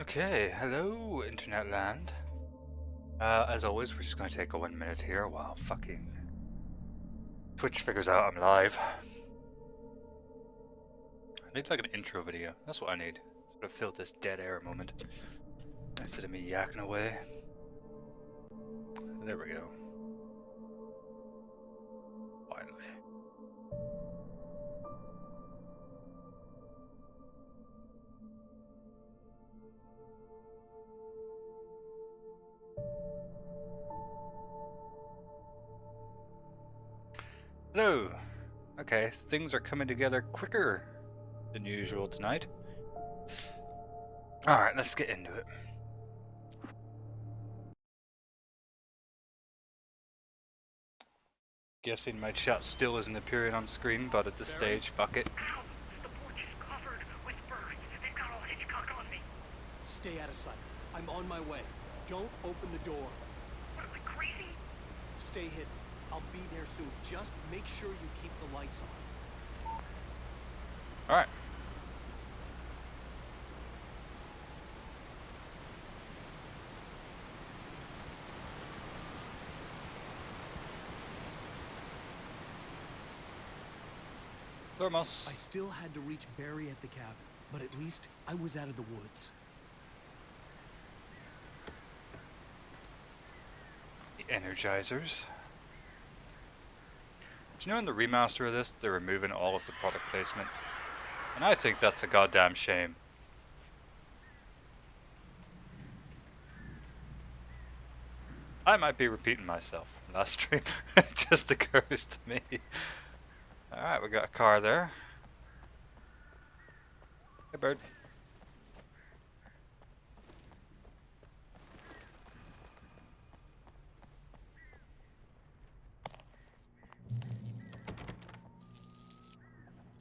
Okay, hello, Internet Land. As always, we're just going to take a 1 minute here while fucking Twitch figures out I'm live. I need like an intro video. That's what I need. Sort of fill this dead air moment instead of me yakking away. There we go. Finally. Hello! Okay, things are coming together quicker than usual tonight. Alright, let's get into it. Guessing my chat still isn't appearing on screen, but at this stage, fuck it. Ow! The porch is covered with birds. They've got all Hitchcock on me. Stay out of sight. I'm on my way. Don't open the door. What am I, crazy? Stay hidden. I'll be there soon. Just make sure you keep the lights on. Alright. Thermos. I still had to reach Barry at the cabin, but at least I was out of the woods. The Energizers. Do you know in the remaster of this, they're removing all of the product placement? And I think that's a goddamn shame. I might be repeating myself from last stream. It just occurs to me. Alright, we got a car there. Hey, bird.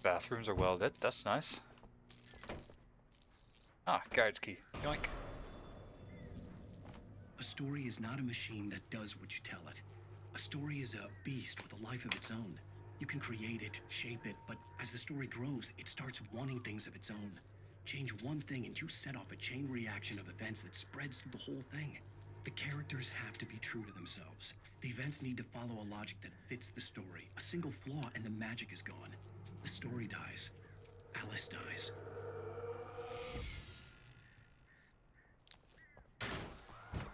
Bathrooms are well lit, that's nice. Ah, garage key. Yoink. A story is not a machine that does what you tell it. A story is a beast with a life of its own. You can create it, shape it, but as the story grows, it starts wanting things of its own. Change one thing and you set off a chain reaction of events that spreads through the whole thing. The characters have to be true to themselves. The events need to follow a logic that fits the story. A single flaw and the magic is gone. The story dies. Alice dies.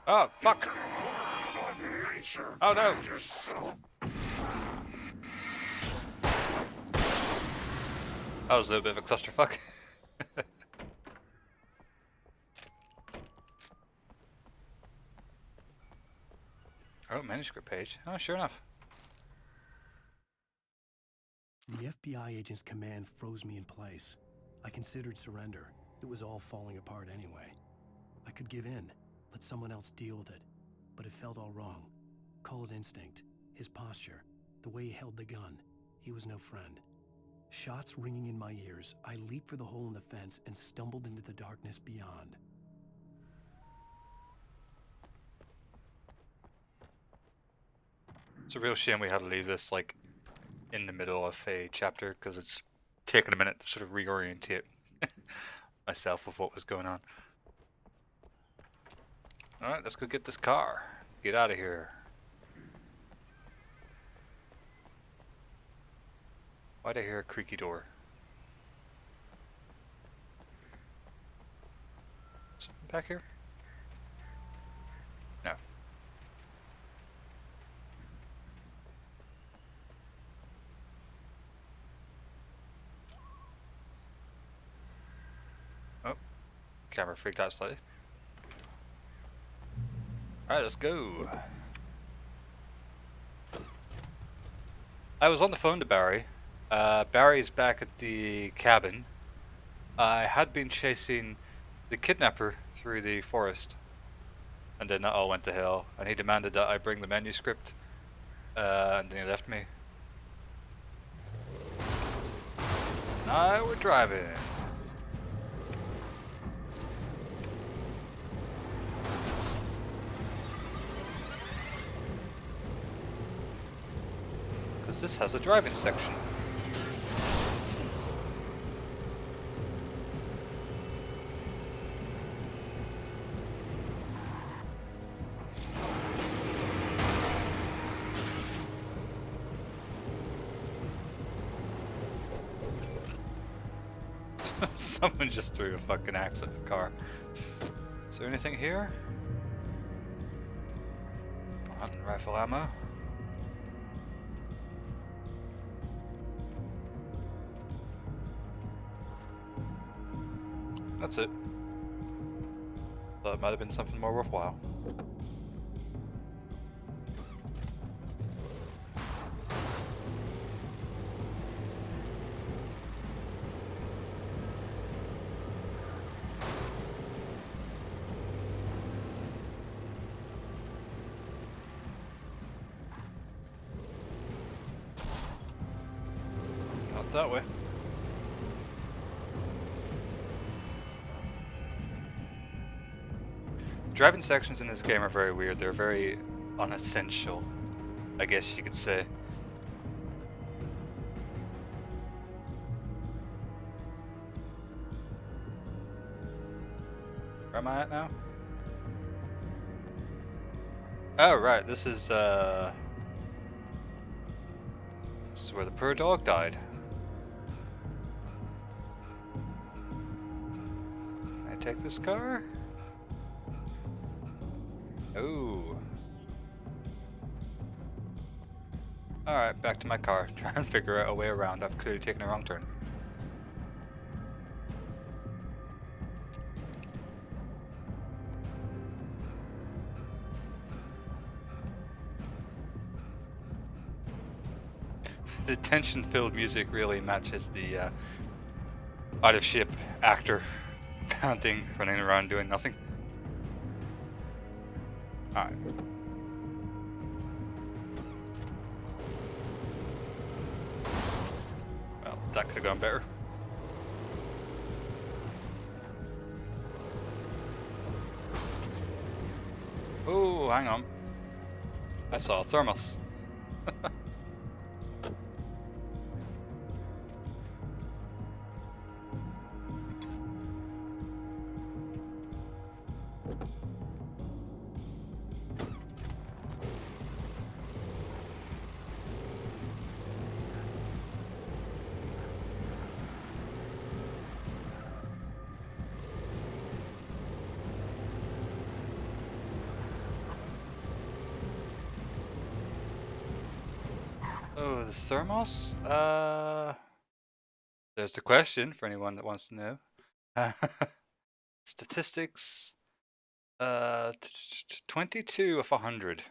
Oh, fuck! Oh no! That was a little bit of a clusterfuck. Oh, manuscript page. Oh, sure enough. The FBI agent's command froze me in place. I considered surrender. It was all falling apart anyway. I could give in, let someone else deal with it. But it felt all wrong. Call it instinct. His posture. The way he held the gun. He was no friend. Shots ringing in my ears, I leaped for the hole in the fence and stumbled into the darkness beyond. It's a real shame we had to leave this, like, in the middle of a chapter, because it's taken a minute to sort of reorientate myself with what was going on. Alright, let's go get this car. Get out of here. Why'd I hear a creaky door? Something back here? No. Oh. Camera freaked out slightly. Alright, let's go. I was on the phone to Barry. Barry's back at the cabin. I had been chasing the kidnapper through the forest. And then that all went to hell. And he demanded that I bring the manuscript. And then he left me. Now we're driving. Because this has a driving section. Someone just threw a fucking axe at the car. Is there anything here? Hunting rifle ammo. That's it. Thought it might have been something more worthwhile. Not that way. Driving sections in this game are very weird. They're very unessential, I guess you could say. Where am I at now? Oh, right. This is where the poor dog died. Can I take this car? Oh. Alright, back to my car. Try and figure out a way around. I've clearly taken a wrong turn. The tension-filled music really matches the out-of-shape actor counting, running around doing nothing. Alright. Well, that could have gone better. Oh, hang on. I saw a thermos. Oh, the thermos? There's the question for anyone that wants to know. Statistics. 22 of 100.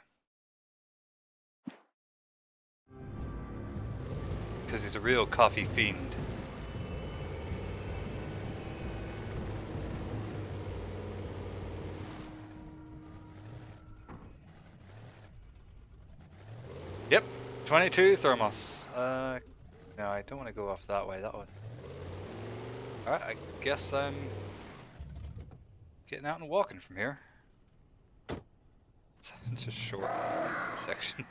Because he's a real coffee fiend. Yep, 22 thermos. No, I don't want to go off that way. That one. Alright, I guess I'm getting out and walking from here. It's a short section.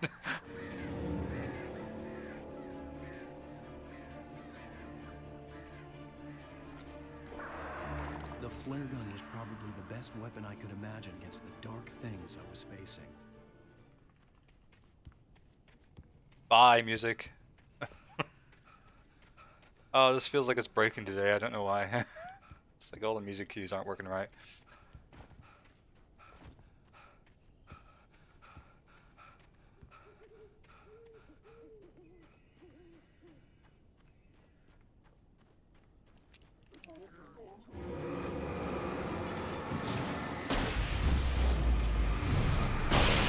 The flare gun was probably the best weapon I could imagine against the dark things I was facing. Bye, music. Oh, this feels like it's breaking today. I don't know why. It's like all the music cues aren't working right.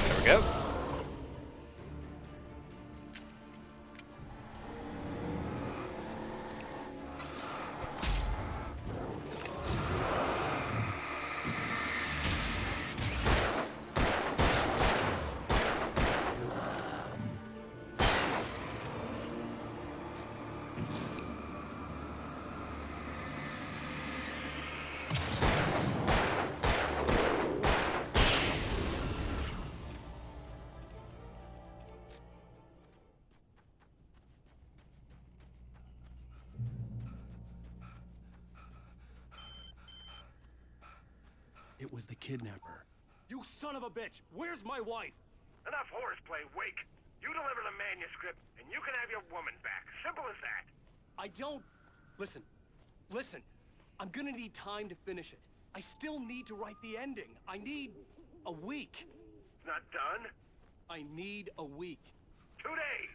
There we go. It was the kidnapper. You son of a bitch! Where's my wife? Enough horseplay, Wake. You deliver the manuscript, and you can have your woman back. Simple as that. I don't... Listen. I'm gonna need time to finish it. I still need to write the ending. I need a week. Not done? I need a week. 2 days.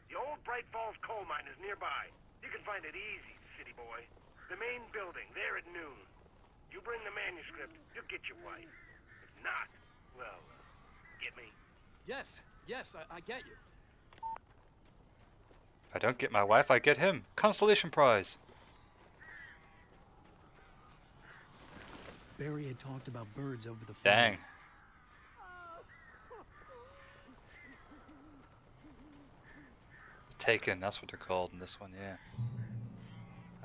The old Bright Falls coal mine is nearby. You can find it easy, city boy. The main building, there at noon. You bring the manuscript, you'll get your wife. If not, well, get me? Yes, I get you. If I don't get my wife, I get him. Consolation prize. Barry had talked about birds over the phone. Dang. Taken, that's what they're called in this one, yeah.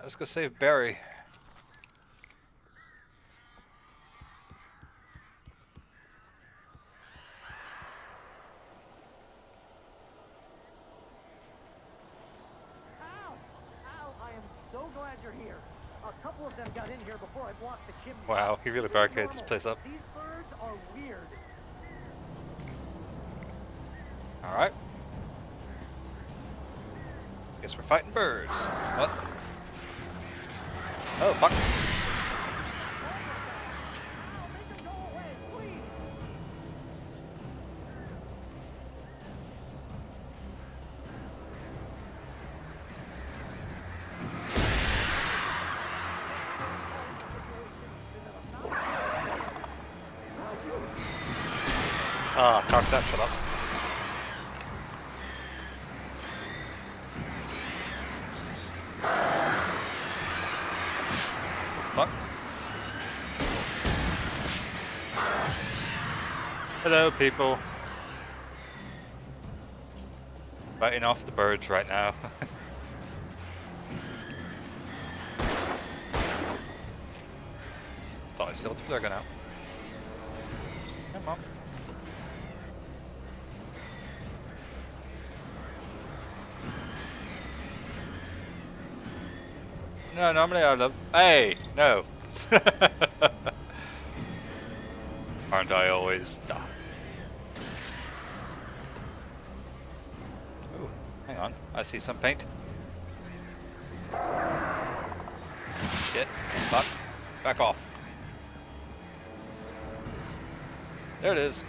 Let's go save Barry. Al, I am so glad you're here. A couple of them got in here before I blocked the chimney. Wow, he really This is barricaded this normal. place up. These birds are weird. Alright. Guess we're fighting birds. What? Oh, fuck. Al, make them go away, please. Ah, cock that shut up. Fuck. Hello, people. Biting off the birds right now. Thought I still had the flare gun out. Come on. No, normally I love. Hey, no. Aren't I always? Oh, hang on. I see some paint. Shit. Fuck. Back off. There it is.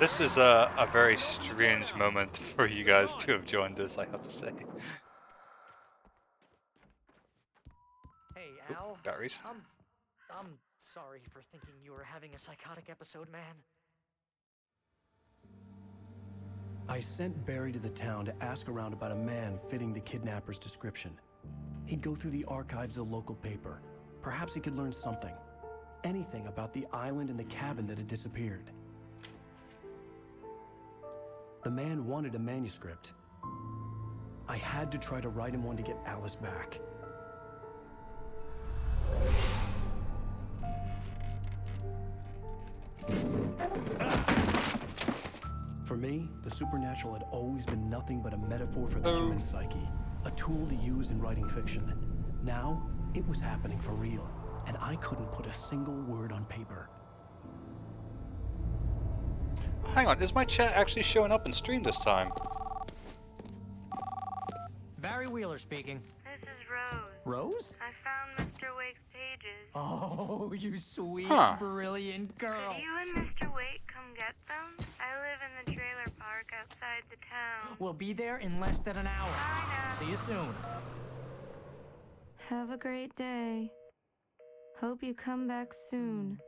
This is a very strange moment for you guys to have joined us, I have to say. Hey, Al. Batteries. I'm sorry for thinking you were having a psychotic episode, man. I sent Barry to the town to ask around about a man fitting the kidnapper's description. He'd go through the archives of the local paper. Perhaps he could learn something. Anything about the island and the cabin that had disappeared. The man wanted a manuscript. I had to try to write him one to get Alice back. For me, the supernatural had always been nothing but a metaphor for the human psyche, a tool to use in writing fiction. Now, it was happening for real, and I couldn't put a single word on paper. Hang on, is my chat actually showing up in stream this time? Barry Wheeler speaking. This is Rose. Rose? I found Mr. Wake's pages. Oh, you sweet, Huh. brilliant girl. Could you and Mr. Wake come get them? I live in the trailer park outside the town. We'll be there in less than an hour. I know. See you soon. Have a great day. Hope you come back soon.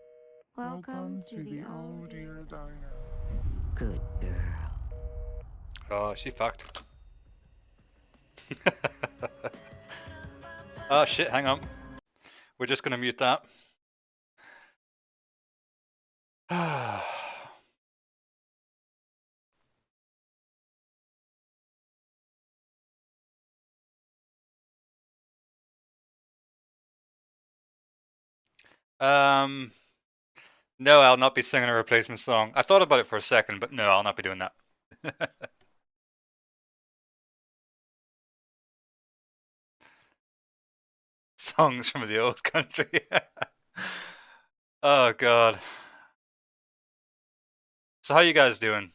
Welcome to the old dear diner. Good girl. Oh, she fucked. Oh shit, hang on. We're just gonna mute that. No, I'll not be singing a replacement song. I thought about it for a second, but no, I'll not be doing that. songs from the old country. Oh god. So how you guys doing?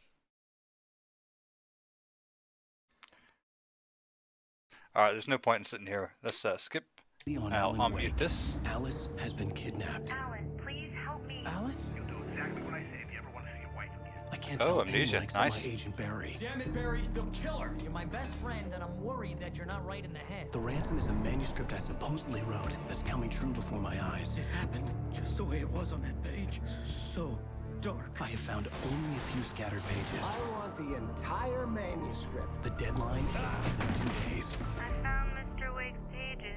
Alright, there's no point in sitting here. Let's skip. On I'll Alan unmute Wake. this. Alice has been kidnapped. Alan, please help me. Alice? You'll do exactly what I say if you ever want to see your wife again. I can't Oh, tell amnesia. anyone except Nice. my agent Barry. Damn it, Barry, they'll kill her. You're my best friend, and I'm worried that you're not right in the head. The ransom is a manuscript I supposedly wrote that's coming true before my eyes. It happened just the way it was on that page. So dark. I have found only a few scattered pages. I want the entire manuscript. The deadline is in 2 days. I found Mr. Wake's pages.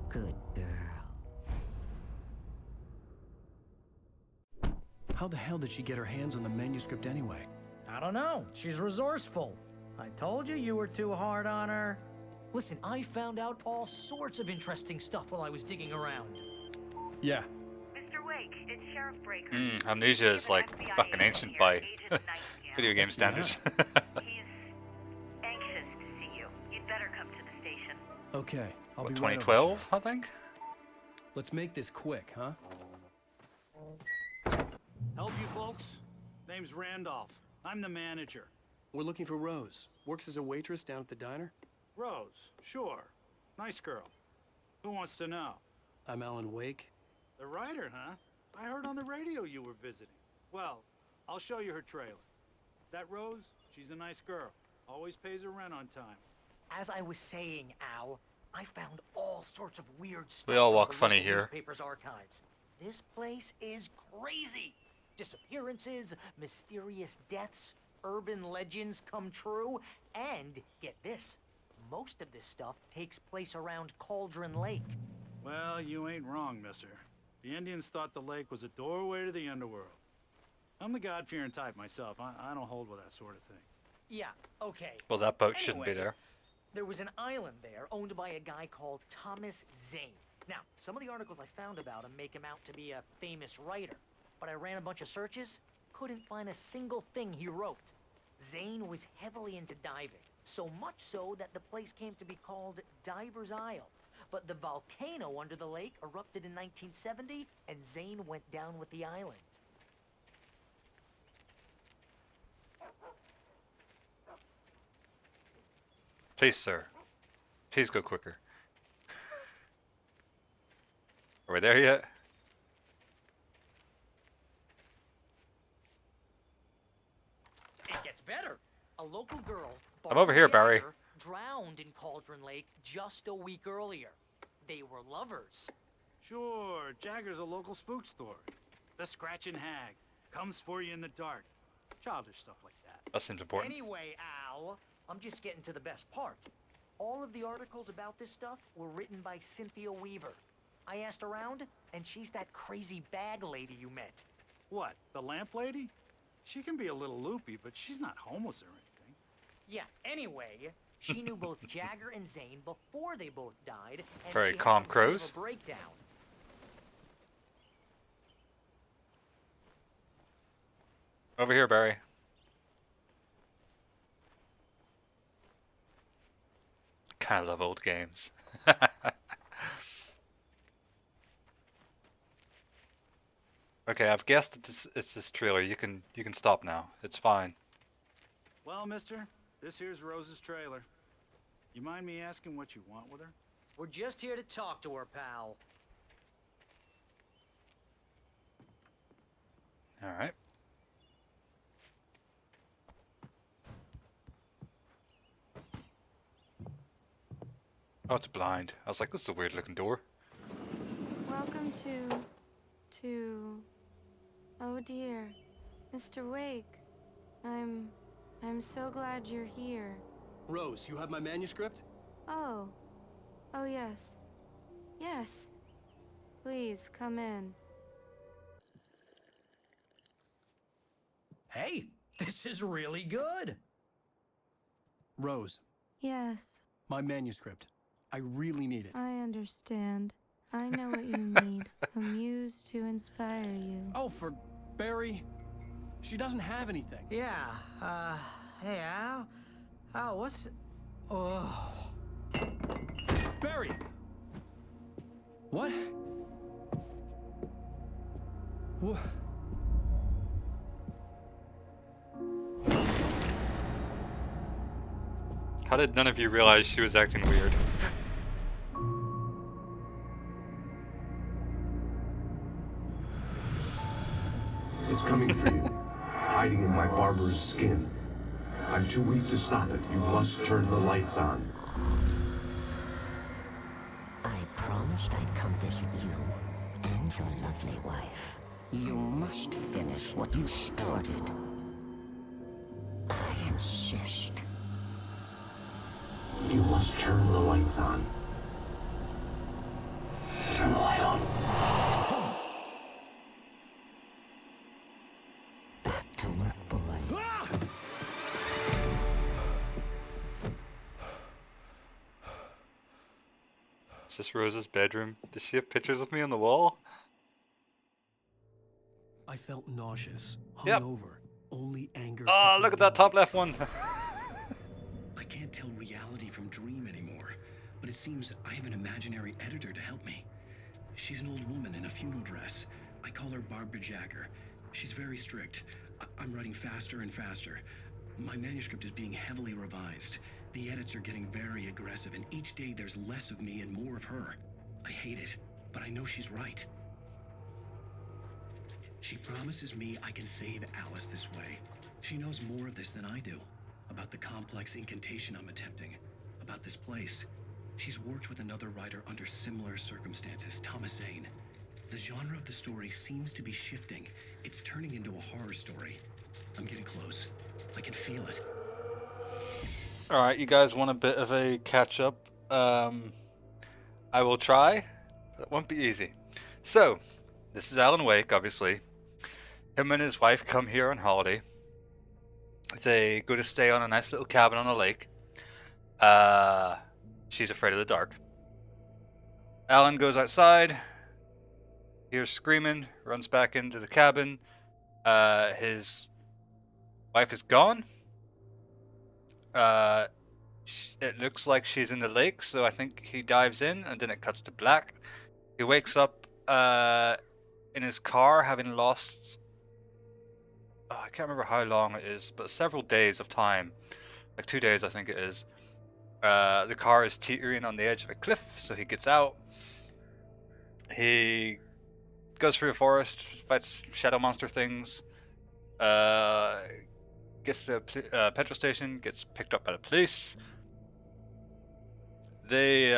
Good girl. How the hell did she get her hands on the manuscript anyway? I don't know. She's resourceful. I told you were too hard on her. Listen, I found out all sorts of interesting stuff while I was digging around. Yeah. Mr. Wake, it's Sheriff Breaker. Amnesia is like fucking ancient by video game standards. He's anxious to see you. You'd better come to the station. Okay, I'll What, be right over, 2012, Sheriff. I think? Let's make this quick, huh? Help you folks? Name's Randolph. I'm the manager. We're looking for Rose. Works as a waitress down at the diner. Rose, sure. Nice girl. Who wants to know? I'm Alan Wake. The writer, huh? I heard on the radio you were visiting. Well, I'll show you her trailer. That Rose, she's a nice girl. Always pays her rent on time. As I was saying, Al, I found all sorts of weird stuff. We all from walk the funny local here. Newspaper's archives. This place is crazy. Disappearances, mysterious deaths, urban legends come true, and get this, most of this stuff takes place around Cauldron Lake. Well, you ain't wrong, mister. The Indians thought the lake was a doorway to the underworld. I'm the God-fearing type myself. I don't hold with that sort of thing. Yeah, okay. Well, that boat shouldn't be Anyway, there. There was an island there owned by a guy called Thomas Zane. Now, some of the articles I found about him make him out to be a famous writer, but I ran a bunch of searches, couldn't find a single thing he wrote. Zane was heavily into diving, so much so that the place came to be called Diver's Isle. But the volcano under the lake erupted in 1970, and Zane went down with the island. Please, sir. Please go quicker. Are we there yet? It gets better. A local girl, I'm over here, Barbara Barry. Jagger, drowned in Cauldron Lake just a week earlier. They were lovers. Sure, Jagger's a local spook story. The Scratching Hag comes for you in the dark. Childish stuff like that. That seems important. Anyway, Al, I'm just getting to the best part. All of the articles about this stuff were written by Cynthia Weaver. I asked around, and she's that crazy bag lady you met. What, the lamp lady? She can be a little loopy, but she's not homeless or anything. Yeah, anyway, she knew both Jagger and Zane before they both died, and Very she had calm some kind of crows. a breakdown. Over here, Barry. Kinda love old games. Okay, I've guessed that it's this trailer. You can stop now. It's fine. Well, mister, this here's Rose's trailer. You mind me asking what you want with her? We're just here to talk to her, pal. All right. Oh, it's blind. I was like, this is a weird looking door. Welcome to. Oh dear, Mr. Wake. I'm so glad you're here. Rose, you have my manuscript? Oh. Oh yes. Yes. Please come in. Hey, this is really good. Rose, Yes, my manuscript. I really need it. I understand. I know what you need. A muse to inspire you. Oh, for Barry. She doesn't have anything. Yeah, hey, Al? Al, what's... Oh... Barry! What? What? How did none of you realize she was acting weird? It's coming for you, hiding in my barber's skin. I'm too weak to stop it. You must turn the lights on. I promised I'd come visit you and your lovely wife. You must finish what you started. I insist. You must turn the lights on. Turn the light on. Back to work, boy. Is this Rose's bedroom? Does she have pictures of me on the wall? I felt nauseous, Yep. hungover, only anger. Oh, kept me look at that going. top left one. I can't tell reality from dream anymore, but it seems I have an imaginary editor to help me. She's an old woman in a funeral dress. I call her Barbara Jagger. She's very strict. I'm writing faster and faster. My manuscript is being heavily revised. The edits are getting very aggressive, and each day there's less of me and more of her. I hate it, but I know she's right. She promises me I can save Alice this way. She knows more of this than I do. About the complex incantation I'm attempting. About this place. She's worked with another writer under similar circumstances, Thomas Zane. The genre of the story seems to be shifting. It's turning into a horror story. I'm getting close. I can feel it. Alright, you guys want a bit of a catch up? I will try, but it won't be easy. So, this is Alan Wake, obviously. Him and his wife come here on holiday. They go to stay on a nice little cabin on a lake. She's afraid of the dark. Alan goes outside, hears screaming, runs back into the cabin. His wife is gone. It looks like she's in the lake, so I think he dives in, and then it cuts to black. He wakes up in his car, having lost... I can't remember how long it is, but several days of time. Like 2 days, I think it is. The car is teetering on the edge of a cliff, so he gets out. He goes through the forest, fights shadow monster things. Gets to a petrol station, gets picked up by the police. They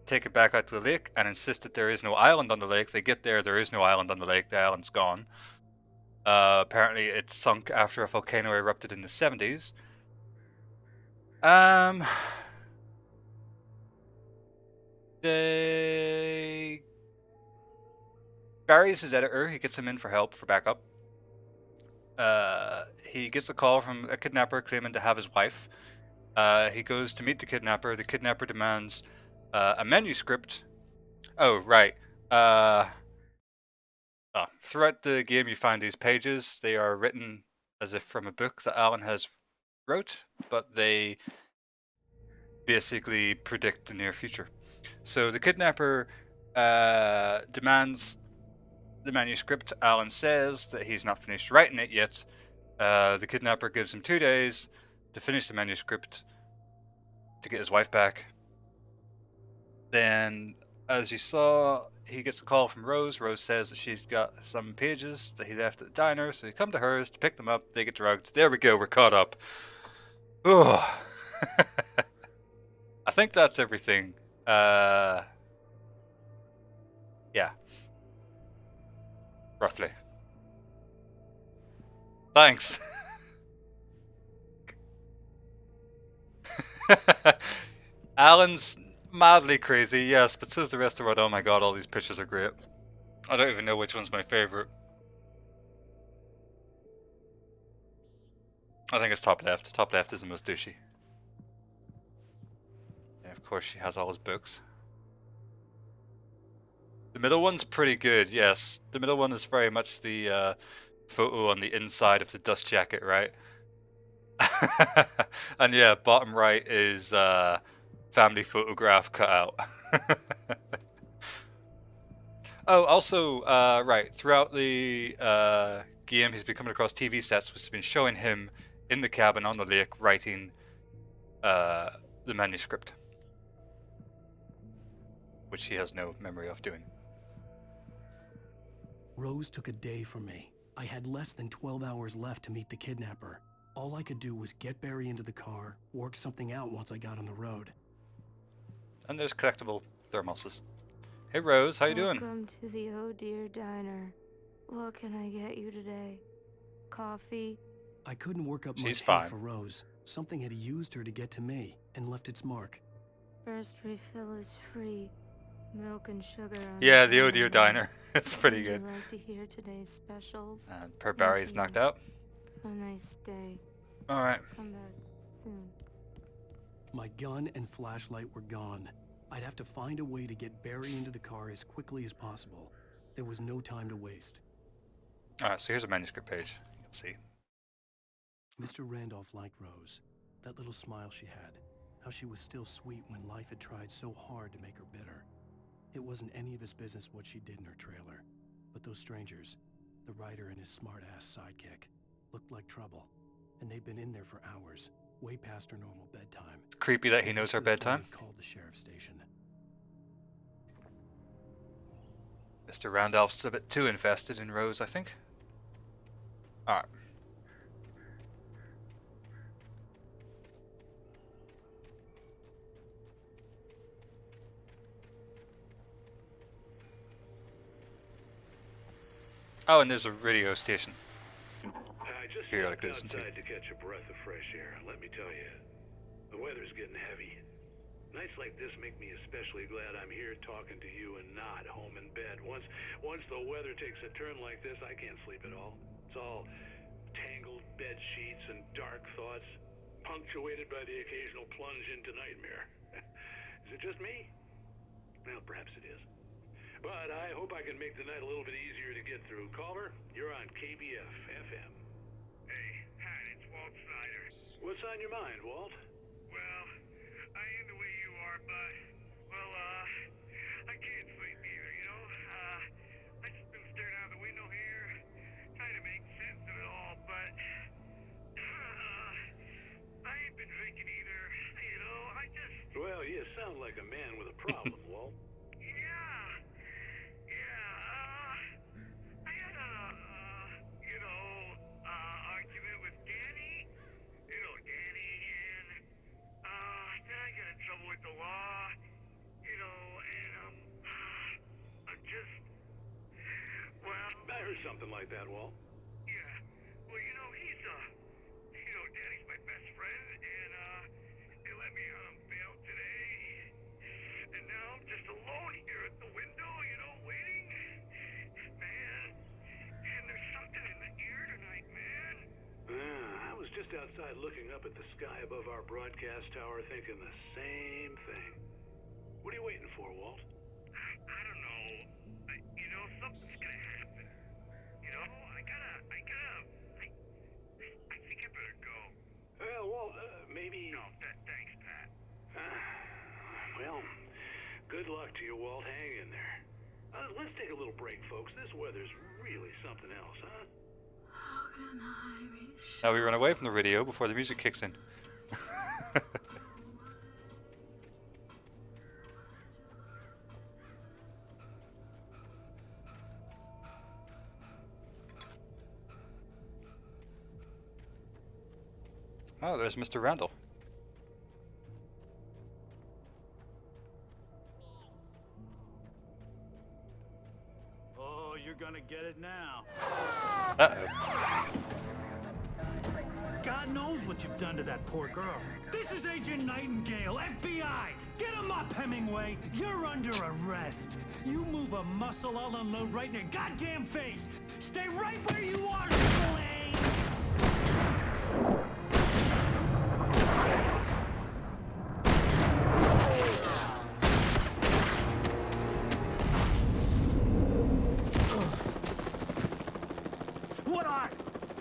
take it back out to the lake and insist that there is no island on the lake. They get there is no island on the lake. The island's gone. Apparently it sunk after a volcano erupted in the 70s. Barry's his editor. He gets him in for help, for backup. He gets a call from a kidnapper claiming to have his wife. He goes to meet the kidnapper. The kidnapper demands a manuscript. Oh, right. Throughout the game, you find these pages. They are written as if from a book that Alan has wrote, but they basically predict the near future. So the kidnapper demands the manuscript. Alan says that he's not finished writing it yet. The kidnapper gives him 2 days to finish the manuscript to get his wife back. Then, as you saw, he gets a call from Rose. Rose says that she's got some pages that he left at the diner, so he come to hers to pick them up. They get drugged. There we go, we're caught up. Oh. I think that's everything. Yeah. Roughly. Thanks. Alan's madly crazy, yes, but so's the rest of it. Oh my god, all these pictures are great. I don't even know which one's my favorite. I think it's top left. Top left is the most douchey. And of course she has all his books. The middle one's pretty good, yes. The middle one is very much the photo on the inside of the dust jacket, right? And yeah, bottom right is family photograph cut out. Oh, also, right, throughout the game, he's been coming across TV sets which have been showing him in the cabin on the lake writing the manuscript, which he has no memory of doing. Rose took a day from me. I had less than 12 hours left to meet the kidnapper. All I could do was get Barry into the car, work something out once I got on the road. And there's collectible thermoses. Hey Rose, how you doing? Welcome to the Oh Dear Diner. What can I get you today? Coffee? I couldn't work up She's much fine. hate for Rose. Something had used her to get to me and left its mark. First refill is free. Milk and sugar on Yeah, the Oh Dear menu. Diner. It's pretty Would good. you like to hear today's specials? And per Barry's you. knocked out. A nice day. Alright. Come back soon. My gun and flashlight were gone. I'd have to find a way to get Barry into the car as quickly as possible. There was no time to waste. Alright, so here's a manuscript page. You can see. Mr. Randolph liked Rose. That little smile she had. How she was still sweet when life had tried so hard to make her bitter. It wasn't any of his business what she did in her trailer. But those strangers, the writer and his smart-ass sidekick, looked like trouble. And they'd been in there for hours, way past her normal bedtime. It's creepy that he knows her bedtime. Called the sheriff's station. Mr. Randolph's a bit too invested in Rose, I think. Alright. Oh, and there's a radio station. I just Here, I stepped could listen to. outside to catch a breath of fresh air. Let me tell you, the weather's getting heavy. Nights like this make me especially glad I'm here talking to you and not home in bed. Once the weather takes a turn like this, I can't sleep at all. It's all tangled bed sheets and dark thoughts, punctuated by the occasional plunge into nightmare. Is it just me? Well, perhaps it is. But I hope I can make the night a little bit easier to get through. Calmer, you're on KBF FM. Hey, Pat, it's Walt Snyder. What's on your mind, Walt? Well, I am the way you are, but, well, I can't sleep either, you know? I just been staring out the window here, trying to make sense of it all, but, I ain't been drinking either, you know? I just... Well, you sound like a man with a problem, Walt. Argument with Danny. You know Danny, and then I got in trouble with the law. You know, and I'm just, well. I heard something like that, Walt. Yeah. Well, you know, Danny's my best friend, and they let me out on bail today, and now I'm just alone here at the window, you know, waiting. Man, and there's something in the air tonight, man. I was just outside looking up at the sky above our broadcast tower thinking the same thing. What are you waiting for, Walt? I don't know. You know, something's gonna happen. You know, I think I better go. Well, maybe... No, thanks, Pat. Well, good luck to you, Walt. Hang in there. Let's take a little break, folks. This weather's really something else, huh? Now we run away from the radio before the music kicks in. Oh, there's Mr. Randall. Oh, you're gonna get it now. Uh-oh. God knows what you've done to that poor girl. This is Agent Nightingale, FBI! Get him up, Hemingway! You're under arrest! You move a muscle, I'll unload right in your goddamn face! Stay right where you are, Triple A! What are?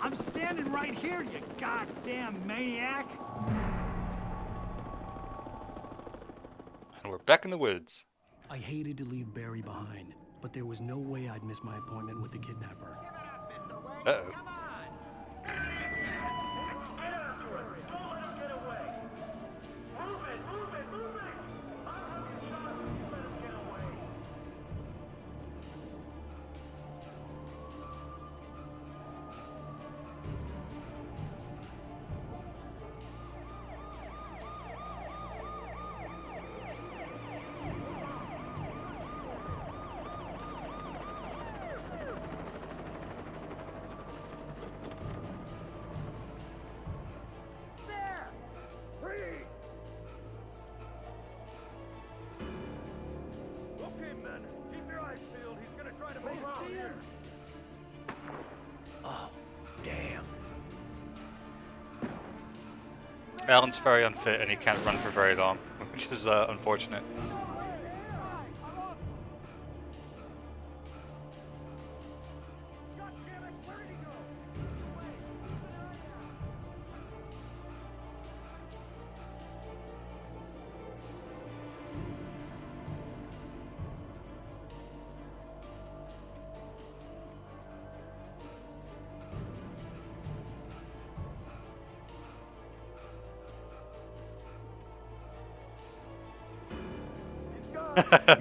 I'm standing right here, you goddamn maniac! And we're back in the woods. I hated to leave Barry behind, but there was no way I'd miss my appointment with the kidnapper. Uh-oh. Oh, damn. Alan's very unfit and he can't run for very long, which is unfortunate.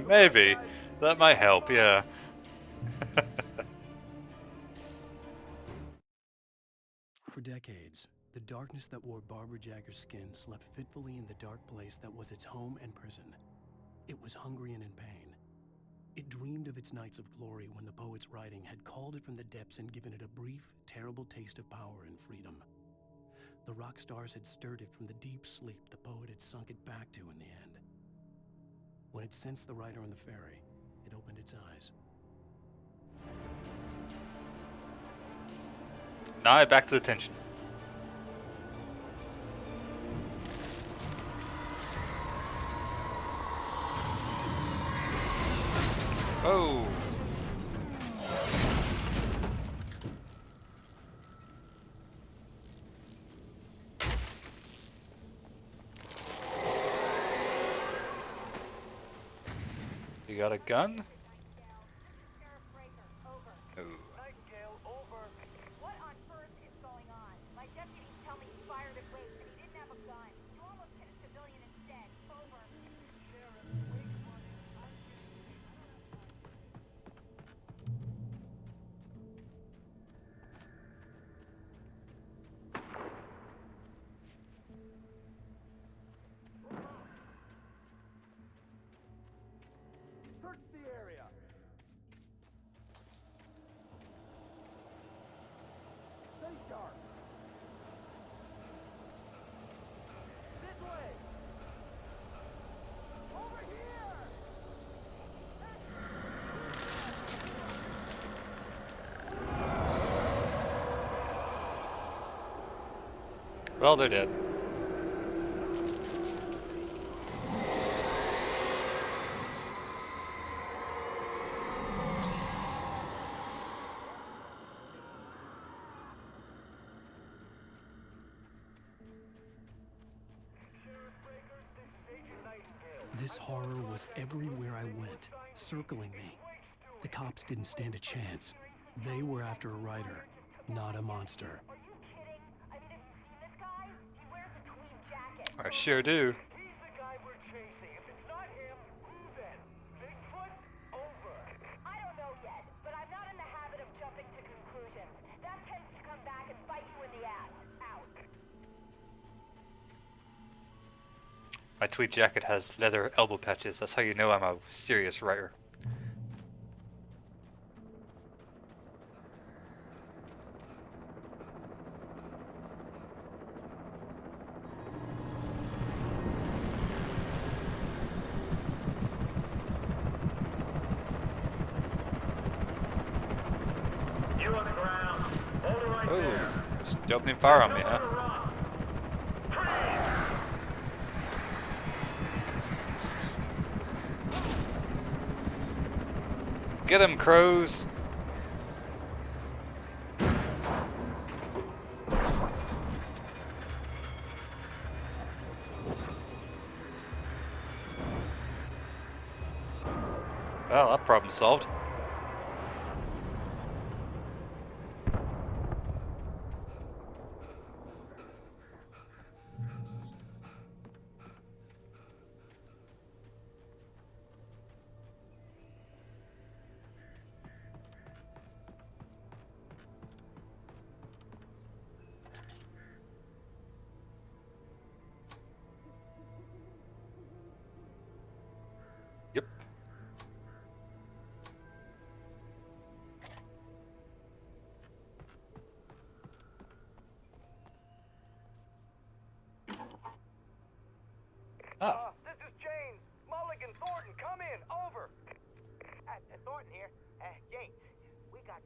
Maybe. That might help, yeah. For decades, the darkness that wore Barbara Jagger's skin slept fitfully in the dark place that was its home and prison. It was hungry and in pain. It dreamed of its nights of glory when the poet's writing had called it from the depths and given it a brief, terrible taste of power and freedom. The rock stars had stirred it from the deep sleep the poet had sunk it back to in the end. When it sensed the writer on the ferry, it opened its eyes. Now back to the tension. Oh. You got a gun? Oh. Nightingale, over. What on earth is going on? My deputies tell me he fired at Wake, but he didn't have a gun. You almost hit a civilian instead. Over. Sheriff, Wake wanted. Search the area. Stay sharp. This way. Over here. Well, they're dead. This horror was everywhere I went, circling me. The cops didn't stand a chance. They were after a writer, not a monster. I sure do. He's the guy we're chasing. If it's not him, who then? Bigfoot? Over. I don't know yet, but I'm not in the habit of jumping to conclusions. That tends to come back and bite you in the ass. Out. My tweed jacket has leather elbow patches. That's how you know I'm a serious writer. You on the ground. Hold it right there. Oh, just opening fire on me, huh? Get him, crows! Well, that problem solved.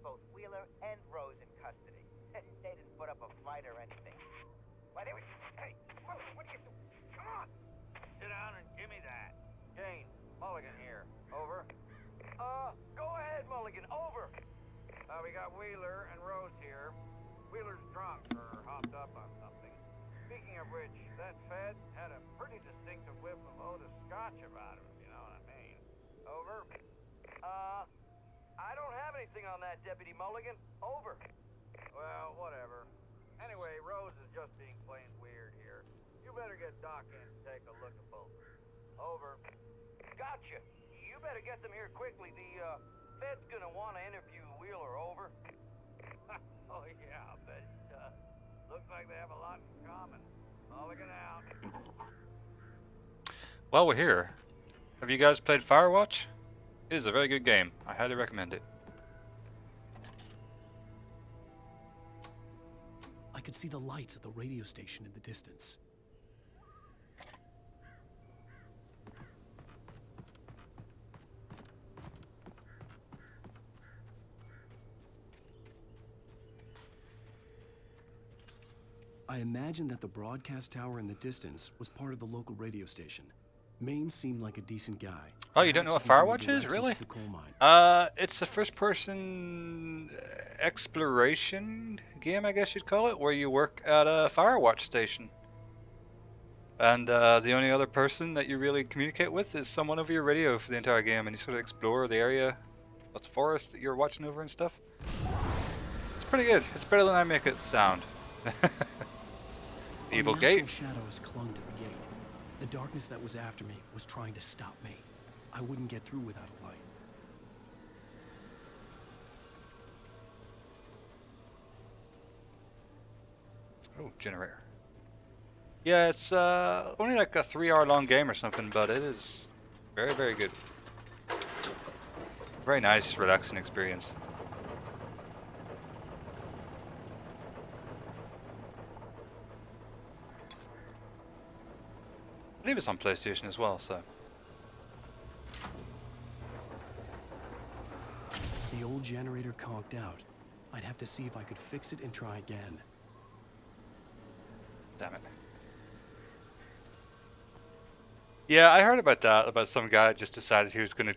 both Wheeler and Rose in custody. They didn't put up a fight or anything. Why, they were... Hey, what are you doing? Come on! Sit down and give me that. Jane, Mulligan here. Over. Go ahead, Mulligan. Over. We got Wheeler and Rose here. Wheeler's drunk or hopped up on something. Speaking of which, that Fed had a pretty distinctive whiff of Otis Scotch about him, if you know what I mean. Over. I don't have anything on that, Deputy Mulligan. Over. Well, whatever. Anyway, Rose is just being plain weird here. You better get Doc in to take a look at both. Over. Gotcha. You better get them here quickly. The Fed's gonna want to interview Wheeler. Over. Oh yeah, I bet it does. Looks like they have a lot in common. Mulligan out. While we're here, have you guys played Firewatch? It is a very good game. I highly recommend it. I could see the lights at the radio station in the distance. I imagined that the broadcast tower in the distance was part of the local radio station. Maine seemed like a decent guy. Oh, you don't know what Perhaps he Firewatch could give is? access Really? to the coal mine. It's a first-person exploration game, I guess you'd call it, where you work at a Firewatch station. And the only other person that you really communicate with is someone over your radio for the entire game, and you sort of explore the area, what's the forest that you're watching over and stuff. It's pretty good. It's better than I make it sound. Evil Unnatural gate. shadows clung to the gate. The darkness that was after me was trying to stop me. I wouldn't get through without a light. Oh, generator. Yeah, it's only like a 3-hour long game or something, but it is very, very good. Very nice, relaxing experience. I believe it's on PlayStation as well, so. The old generator conked out. I'd have to see if I could fix it and try again. Damn it. Yeah, I heard about that, about some guy just decided he was going to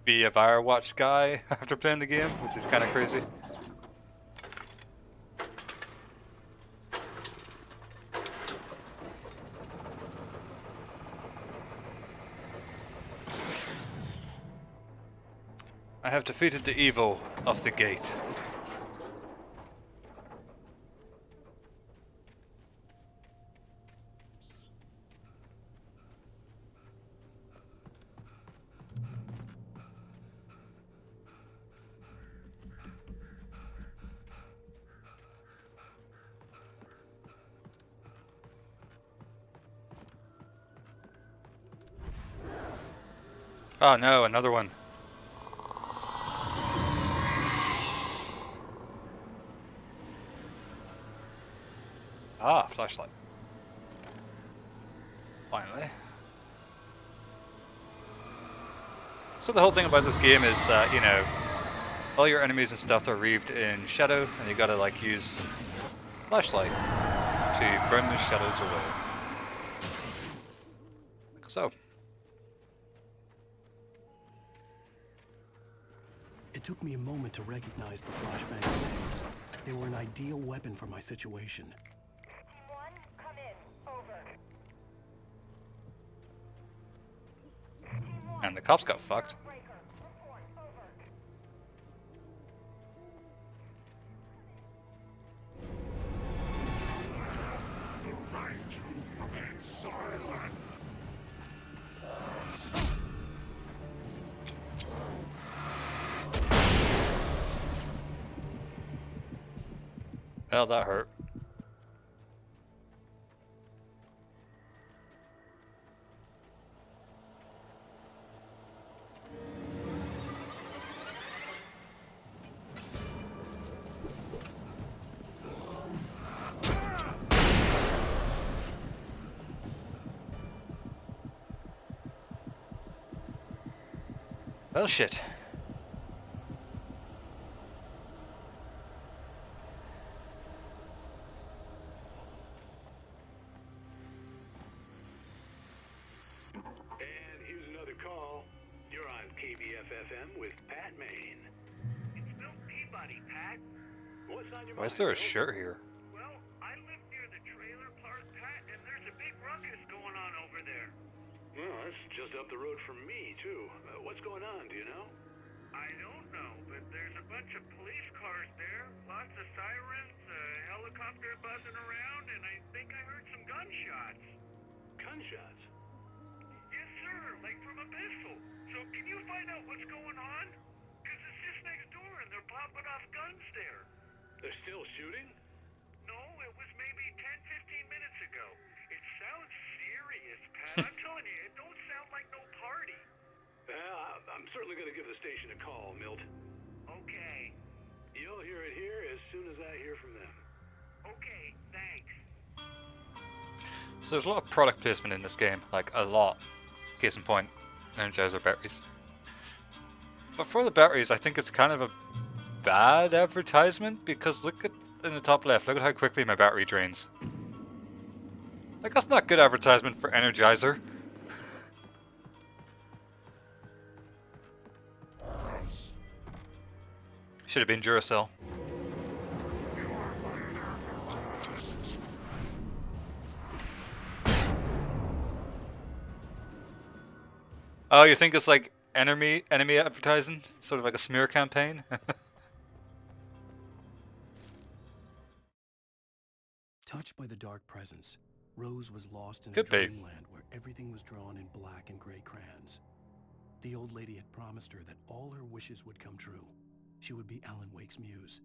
be a Firewatch guy after playing the game, which is kind of crazy. I have defeated the evil of the gate. Oh no, another one. Ah, flashlight. Finally. So the whole thing about this game is that, you know, all your enemies and stuff are wreathed in shadow, and you gotta like use flashlight to burn the shadows away. Like so. It took me a moment to recognize the flashbang grenades. They were an ideal weapon for my situation. Team 1, come in. Over. Team 1, And the cops got fucked. breaker. Report. Over. Hell, that hurt. Well, shit. BFFM with Pat Maine. It's Bill Peabody, Pat. What's on your Why mind? is there a Bill? shirt here? Well, I live near the trailer park, Pat, and there's a big ruckus going on over there. Well, that's just up the road from me, too. What's going on, do you know? I don't know, but there's a bunch of police cars there, lots of sirens, a helicopter buzzing around, and I think I heard some gunshots. Gunshots? Yes, sir, like from a pistol. So can you find out what's going on? Because it's just next door and they're popping off guns there. They're still shooting? No, it was maybe 10, 15 minutes ago. It sounds serious, Pat. I'm telling you, it don't sound like no party. I'm certainly going to give the station a call, Milt. Okay. You'll hear it here as soon as I hear from them. Okay, thanks. So there's a lot of product placement in this game, like a lot. Case in point, Energizer batteries. But for the batteries, I think it's kind of a bad advertisement because look at in the top left, look at how quickly my battery drains. Like that's not good advertisement for Energizer. Should have been Duracell. Oh, you think it's like enemy advertising? Sort of like a smear campaign? Touched by the dark presence, Rose was lost in Could a be. dreamland where everything was drawn in black and gray crayons. The old lady had promised her that all her wishes would come true. She would be Alan Wake's muse.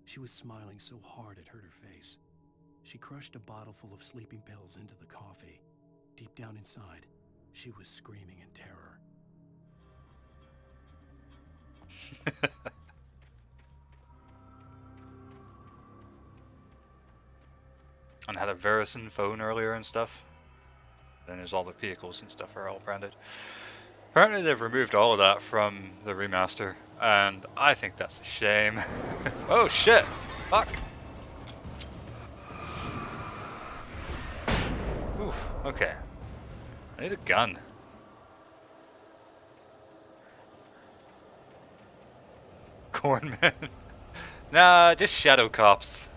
She was smiling so hard it hurt her face. She crushed a bottle full of sleeping pills into the coffee. Deep down inside, she was screaming in terror. And had a Verizon phone earlier and stuff. Then there's all the vehicles and stuff are all branded. Apparently they've removed all of that from the remaster, and I think that's a shame. Oh shit! Fuck! Oof, okay. I need a gun. Cornman. Nah, just shadow cops.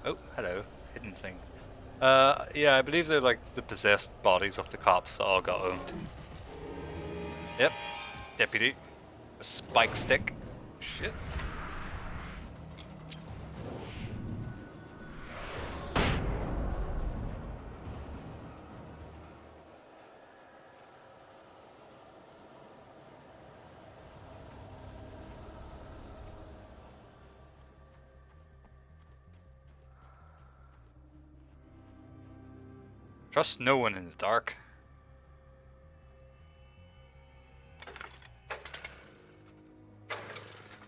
Oh, hello. Hidden thing. Yeah, I believe they're like the possessed bodies of the cops that all got owned. Yep. Deputy. A spike stick. Shit. Trust no one in the dark.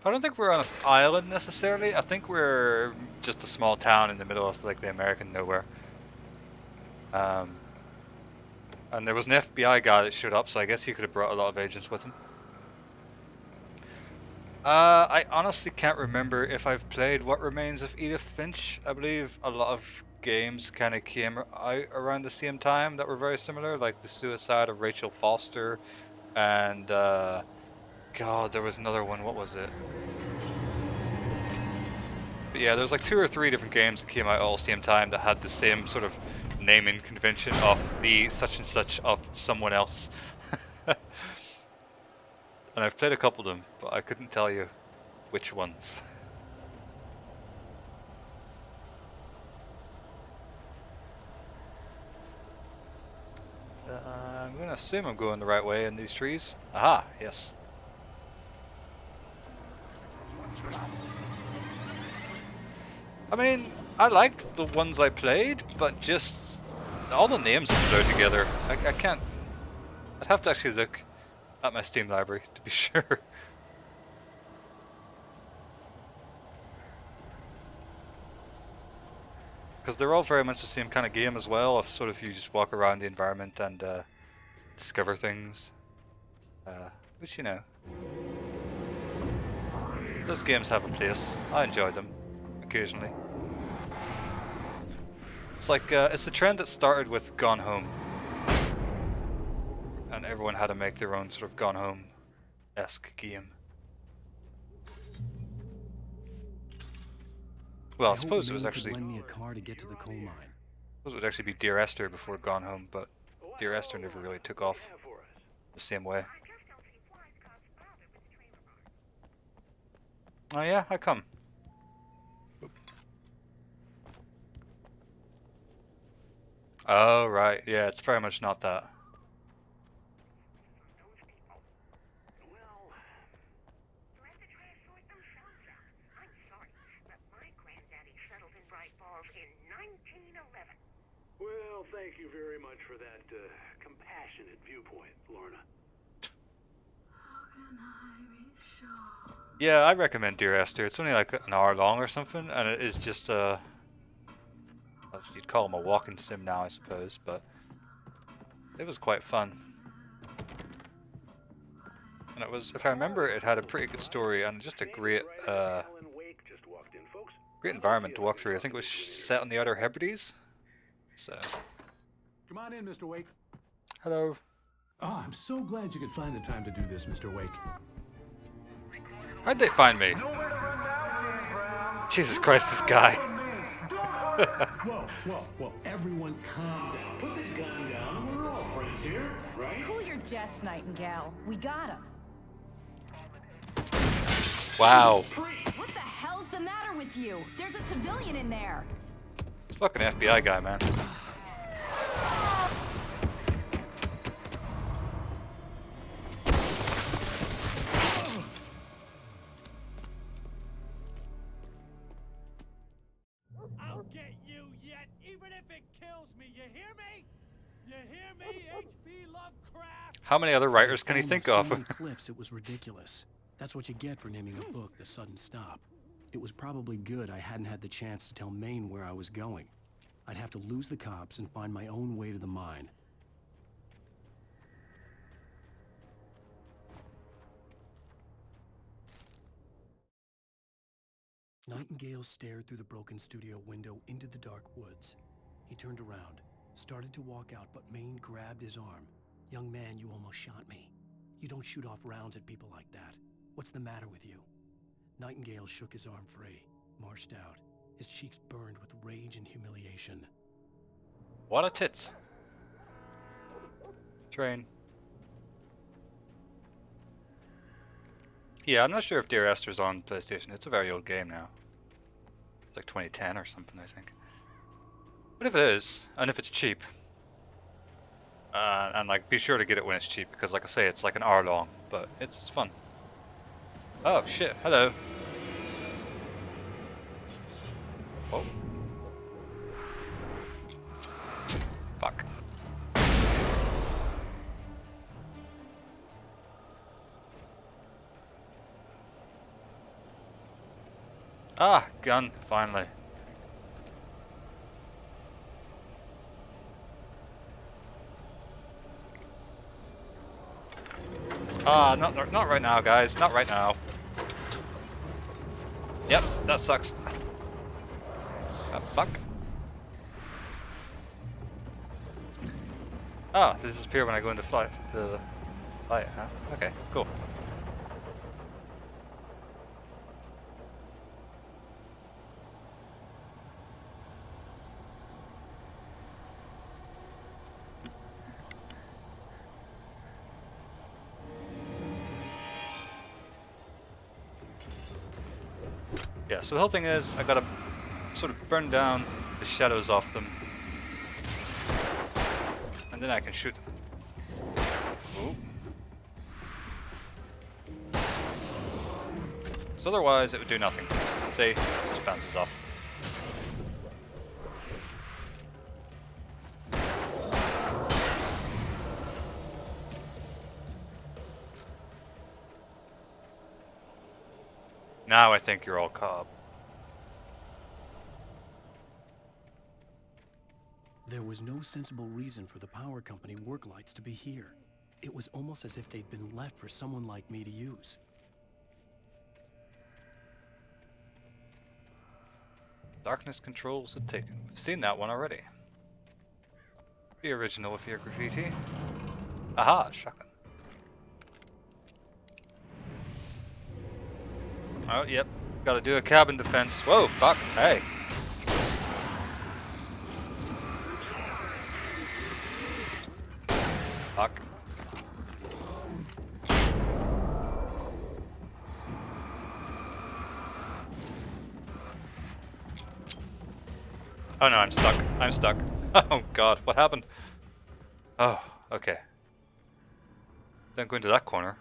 I don't think we're on an island necessarily. I think we're just a small town in the middle of like the American nowhere. And there was an FBI guy that showed up, so I guess he could have brought a lot of agents with him. I honestly can't remember if I've played What Remains of Edith Finch. I believe a lot of games kind of came out around the same time that were very similar, like the suicide of Rachel Foster, and God, there was another one. What was it? But yeah, there's like 2 or 3 different games that came out all the same time that had the same sort of naming convention of the such and such of someone else. And I've played a couple of them, but I couldn't tell you which ones. I'm gonna assume I'm going the right way in these trees. Aha, yes. I mean, I liked the ones I played, but just all the names are blurred together. I can't. I'd have to actually look at my Steam library to be sure. Because they're all very much the same kind of game as well, of sort of you just walk around the environment and discover things. Which, you know, those games have a place. I enjoy them occasionally. It's like, it's a trend that started with Gone Home. And everyone had to make their own sort of Gone Home-esque game. Well, I suppose it was actually. Lend me a car to get to the coal mine. I suppose it would actually be Dear Esther before Gone Home, but Dear Esther never really took off the same way. Oh yeah, I come. Oh right, yeah, it's very much not that. Well, thank you very much for that compassionate viewpoint, Lorna. Yeah, I recommend Dear Esther. It's only like an hour long or something, and it is just you'd call them a walking sim now, I suppose, but it was quite fun. And it was, if I remember, it had a pretty good story and just a great great environment to walk through. I think it was set on the Outer Hebrides. So. Come on in, Mr. Wake. Hello. Oh, I'm so glad you could find the time to do this, Mr. Wake. How'd they find me? Jesus Christ, this guy. Whoa, everyone calm down. Put the gun down. We're all friends here, right? Cool your jets, Nightingale. We got him. Wow. What the hell's the matter with you? There's a civilian in there. Fucking FBI guy, man. I'll get you yet, even if it kills me. You hear me? You hear me, H.P. Lovecraft? How many other writers can he think of? Cliffs, it was ridiculous. That's what you get for naming a book The Sudden Stop. It was probably good I hadn't had the chance to tell Maine where I was going. I'd have to lose the cops and find my own way to the mine. Nightingale stared through the broken studio window into the dark woods. He turned around, started to walk out, but Maine grabbed his arm. "Young man, you almost shot me. You don't shoot off rounds at people like that. What's the matter with you?" Nightingale shook his arm free, marched out. His cheeks burned with rage and humiliation. What a tits. Train. Yeah, I'm not sure if Dear Esther's on PlayStation. It's a very old game now. It's like 2010 or something, I think. But if it is, and if it's cheap, and like, be sure to get it when it's cheap, because like I say, it's like an hour long, but it's fun. Oh shit, hello. Oh. Fuck. Ah, gun, finally. Ah, not right now, guys. Not right now. Yep, that sucks. Oh, fuck. Ah, they disappear when I go into flight. Huh? Okay, cool. Yeah, so the whole thing is, I gotta sort of burn down the shadows off them. And then I can shoot them. Ooh. So otherwise, it would do nothing. See, it just bounces off. Now I think you're all caught up. There was no sensible reason for the power company work lights to be here. It was almost as if they'd been left for someone like me to use. Darkness controls had taken. We've seen that one already. Be original with your graffiti. Aha, shotgun. Oh, yep. Gotta do a cabin defense. Whoa, fuck. Hey. Fuck. Oh no, I'm stuck. I'm stuck. Oh god, what happened? Oh, okay. Don't go into that corner.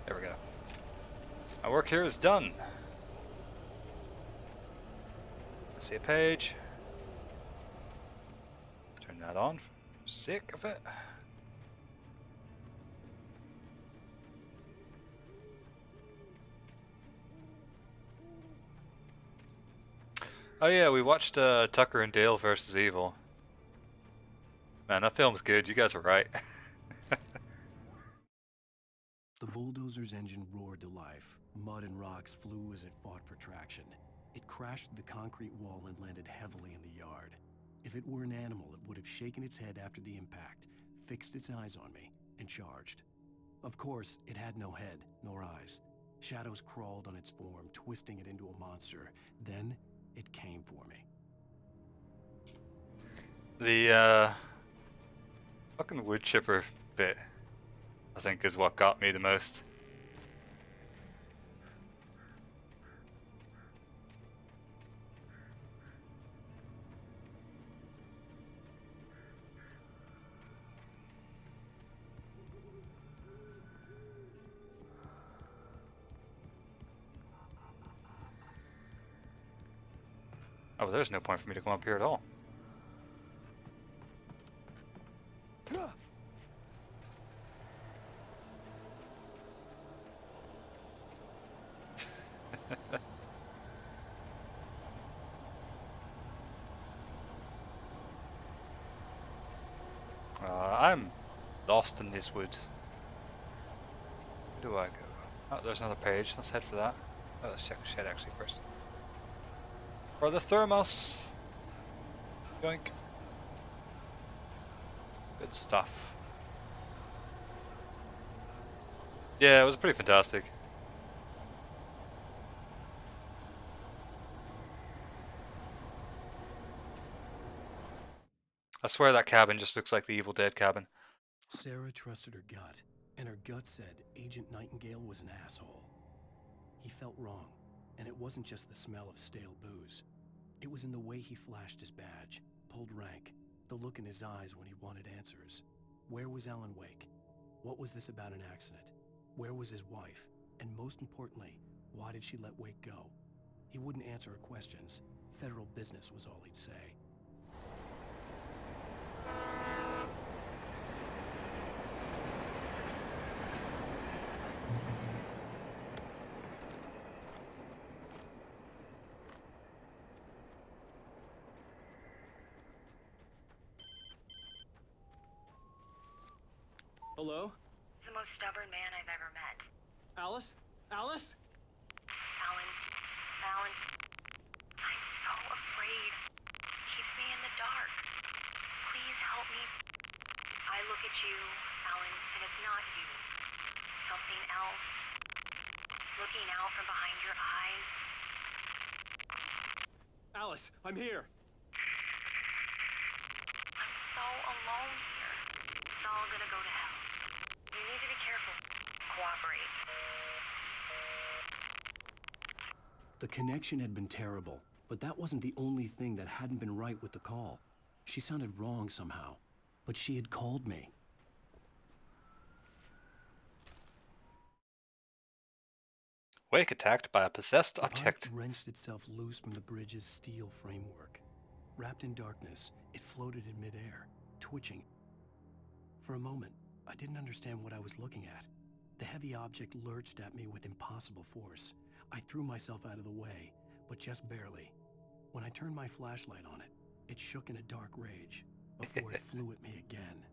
There we go. My work here is done. See a page. Turn that on. Sick of it. Oh yeah, we watched Tucker and Dale versus Evil. Man, that film's good. You guys are right. The bulldozer's engine roared to life. Mud and rocks flew as it fought for traction. It crashed through the concrete wall and landed heavily in the yard. If it were an animal, it would have shaken its head after the impact, fixed its eyes on me, and charged. Of course, it had no head, nor eyes. Shadows crawled on its form, twisting it into a monster. Then, it came for me. The fucking wood chipper bit, I think, is what got me the most. Oh, there's no point for me to come up here at all. I'm lost in this wood. Where do I go? Oh, there's another page. Let's head for that. Oh, let's check the shed actually first. For the thermos. Yoink. Good stuff. Yeah, it was pretty fantastic. I swear that cabin just looks like the Evil Dead cabin. Sarah trusted her gut, and her gut said Agent Nightingale was an asshole. He felt wrong, and it wasn't just the smell of stale booze. It was in the way he flashed his badge, pulled rank, the look in his eyes when he wanted answers. Where was Alan Wake? What was this about an accident? Where was his wife? And most importantly, why did she let Wake go? He wouldn't answer her questions. Federal business was all he'd say. Hello? He's the most stubborn man I've ever met. Alice? Alice? Alan. Alan. I'm so afraid. He keeps me in the dark. Please help me. I look at you, Alan, and it's not you. Something else. Looking out from behind your eyes. Alice, I'm here. I'm so alone here. It's all gonna go to hell. You need to be careful. Cooperate. The connection had been terrible, but that wasn't the only thing that hadn't been right with the call. She sounded wrong somehow, but she had called me. Wake attacked by a possessed object. The pipe wrenched itself loose from the bridge's steel framework. Wrapped in darkness, it floated in midair, twitching. For a moment, I didn't understand what I was looking at. The heavy object lurched at me with impossible force. I threw myself out of the way, but just barely. When I turned my flashlight on it, It shook in a dark rage before it flew at me again.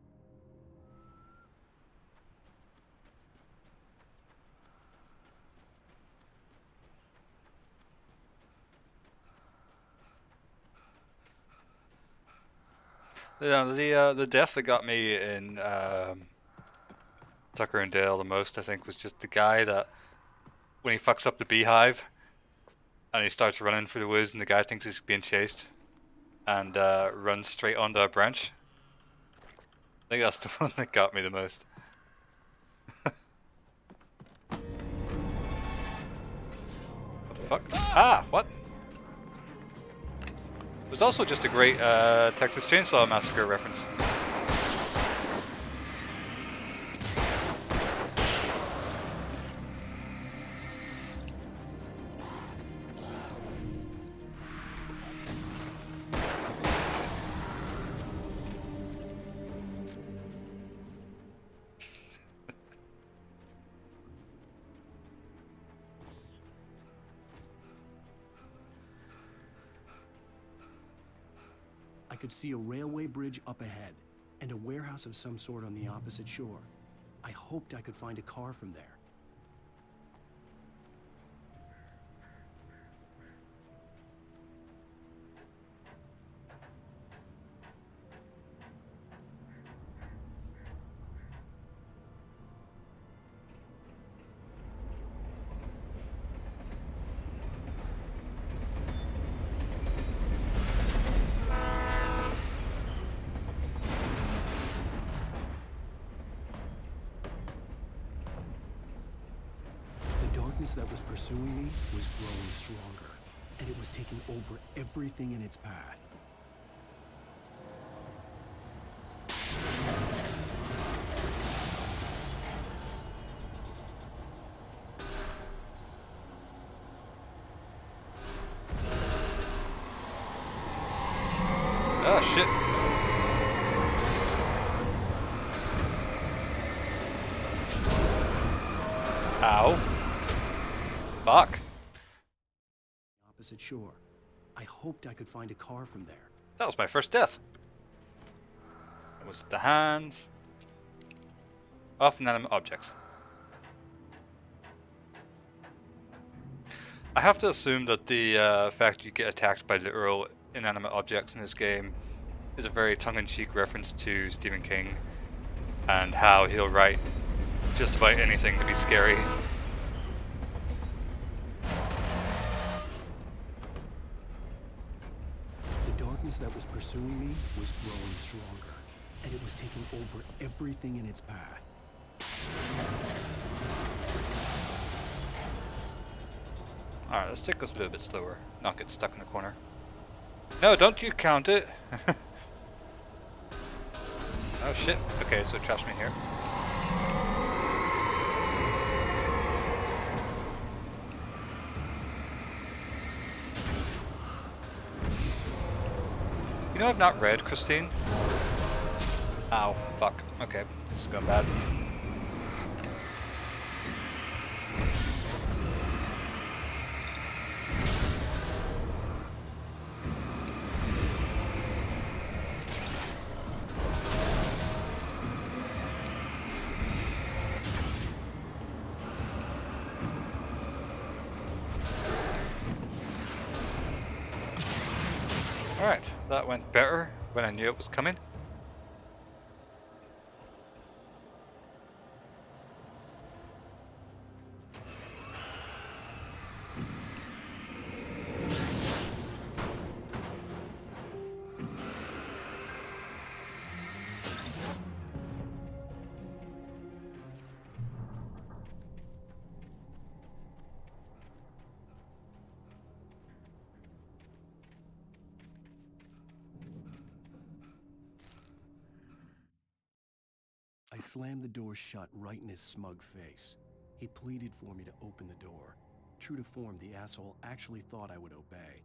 Yeah, the death that got me in Tucker and Dale the most, I think, was just the guy that when he fucks up the beehive and he starts running through the woods and the guy thinks he's being chased and runs straight onto a branch. I think that's the one that got me the most. What the fuck? Ah, what? It was also just a great Texas Chainsaw Massacre reference. I could see a railway bridge up ahead, and a warehouse of some sort on the opposite shore. I hoped I could find a car from there. That was pursuing me was growing stronger, and it was taking over everything in its path. Oh shit. Ow. Fuck. Opposite shore. I hoped I could find a car from there. That was my first death. It was at the hands of inanimate objects. I have to assume that the fact you get attacked by literal inanimate objects in this game is a very tongue-in-cheek reference to Stephen King and how he'll write just about anything to be scary. That was pursuing me was growing stronger, and it was taking over everything in its path. Alright, let's take this a little bit slower, not get stuck in a corner. No, don't you count it! Oh shit, okay, so it traps me here. You know I've not read Christine? Ow, fuck. Okay, this is going bad. Alright, that went better when I knew it was coming. I slammed the door shut right in his smug face. He pleaded for me to open the door. True to form, the asshole actually thought I would obey.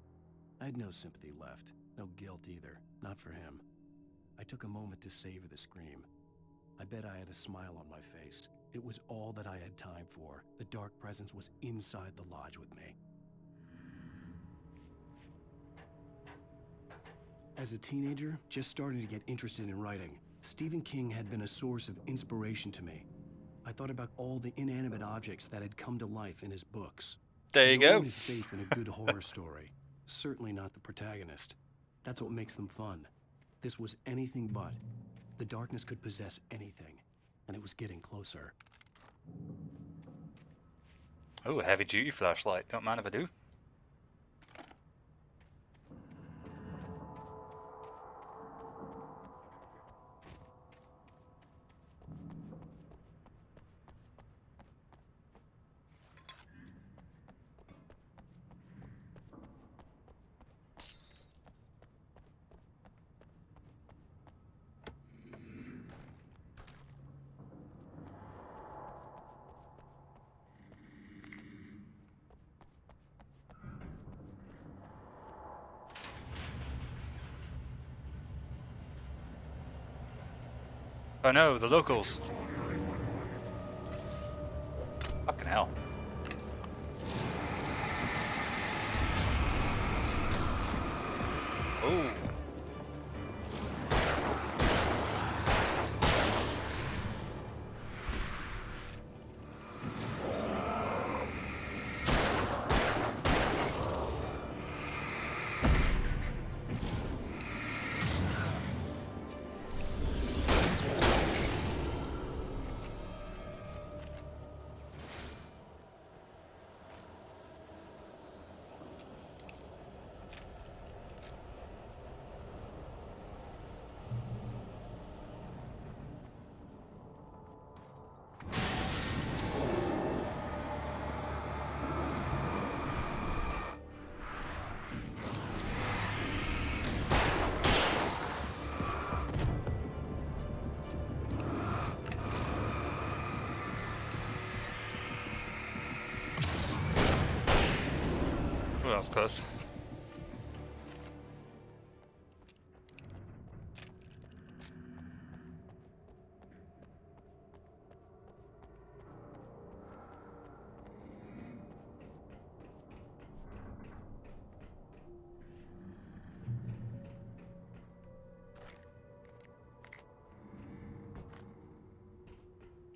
I had no sympathy left, no guilt either, not for him. I took a moment to savor the scream. I bet I had a smile on my face. It was all that I had time for. The dark presence was inside the lodge with me. As a teenager, just starting to get interested in writing, Stephen King had been a source of inspiration to me. I thought about all the inanimate objects that had come to life in his books. There you No go. one is safe in a good horror story. Certainly not the protagonist. That's what makes them fun. This was anything but. The darkness could possess anything, and it was getting closer. Oh, a heavy-duty flashlight. Don't mind if I do. Oh no, the locals. Fucking hell. Oh. Oh, that was close.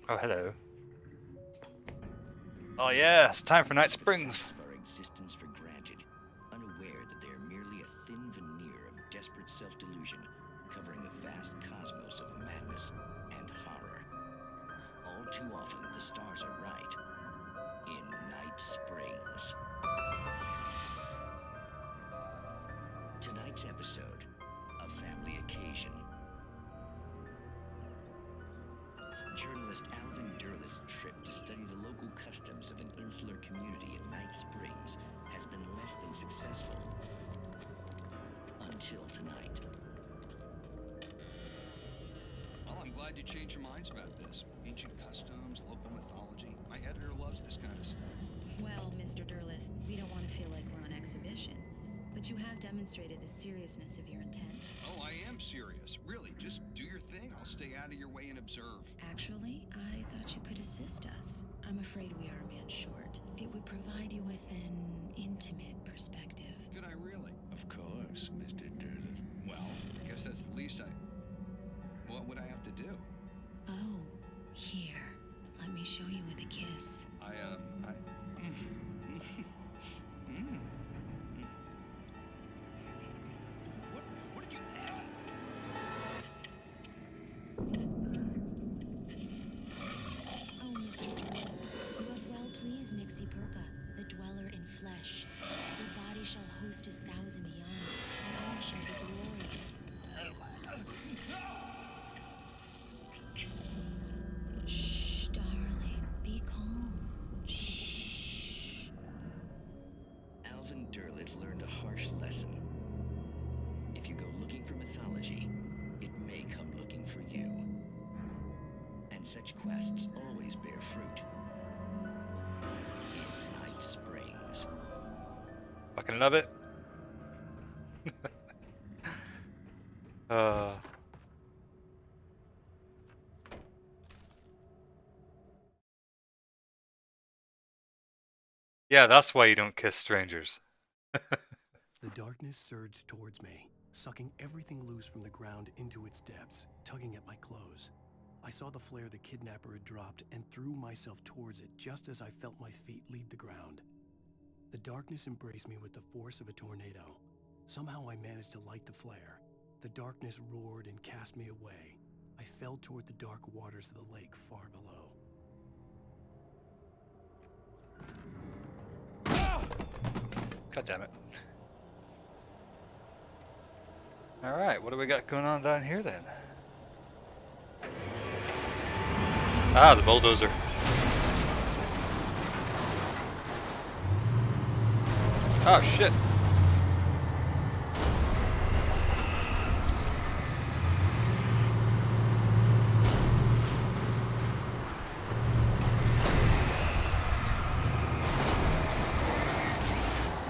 Oh, hello. Oh yeah, it's time for Night Springs. Our existence for granted, unaware that they are merely a thin veneer of desperate self-delusion, covering a vast cosmos of madness and horror. All too often, the stars are right. In Night Springs. Tonight's episode, a family occasion. Journalist Alvin Derlis' trip to study the local customs of an insular community in Night Springs has been less than successful. Until tonight. Well, I'm glad you changed your minds about this. Ancient customs, local mythology. My editor loves this kind of stuff. Well, Mr. Derleth, we don't want to feel like we're on exhibition, but you have demonstrated the seriousness of your intent. Oh, I am serious. Really, just do your thing. I'll stay out of your way and observe. Actually, I thought you could assist us. I'm afraid we are a man short. It would provide you with an intimate perspective. Could I really? Of course, Mr. Derleth. Well, I guess that's the least what would I have to do? Oh, here. Let me show you with a kiss. What did you... Oh, Mr. Derleth, you have well pleased Nixie Perka, the dweller in flesh. Your body shall host his thousand young, and all shall be glory. Shh, darling, be calm. Shh. Alvin Derleth learned a harsh lesson. If you go looking for mythology, it may come looking for you. And such quests always bear fruit. In Night Springs. Fucking love it. Yeah, that's why you don't kiss strangers. The darkness surged towards me. sucking everything loose from the ground into its depths, tugging at my clothes. I saw the flare the kidnapper had dropped and threw myself towards it just as I felt my feet leave the ground. The darkness embraced me with the force of a tornado. Somehow I managed to light the flare. The darkness roared and cast me away. I fell toward the dark waters of the lake far below. God damn it. Alright, what do we got going on down here then? Ah, the bulldozer. Oh shit.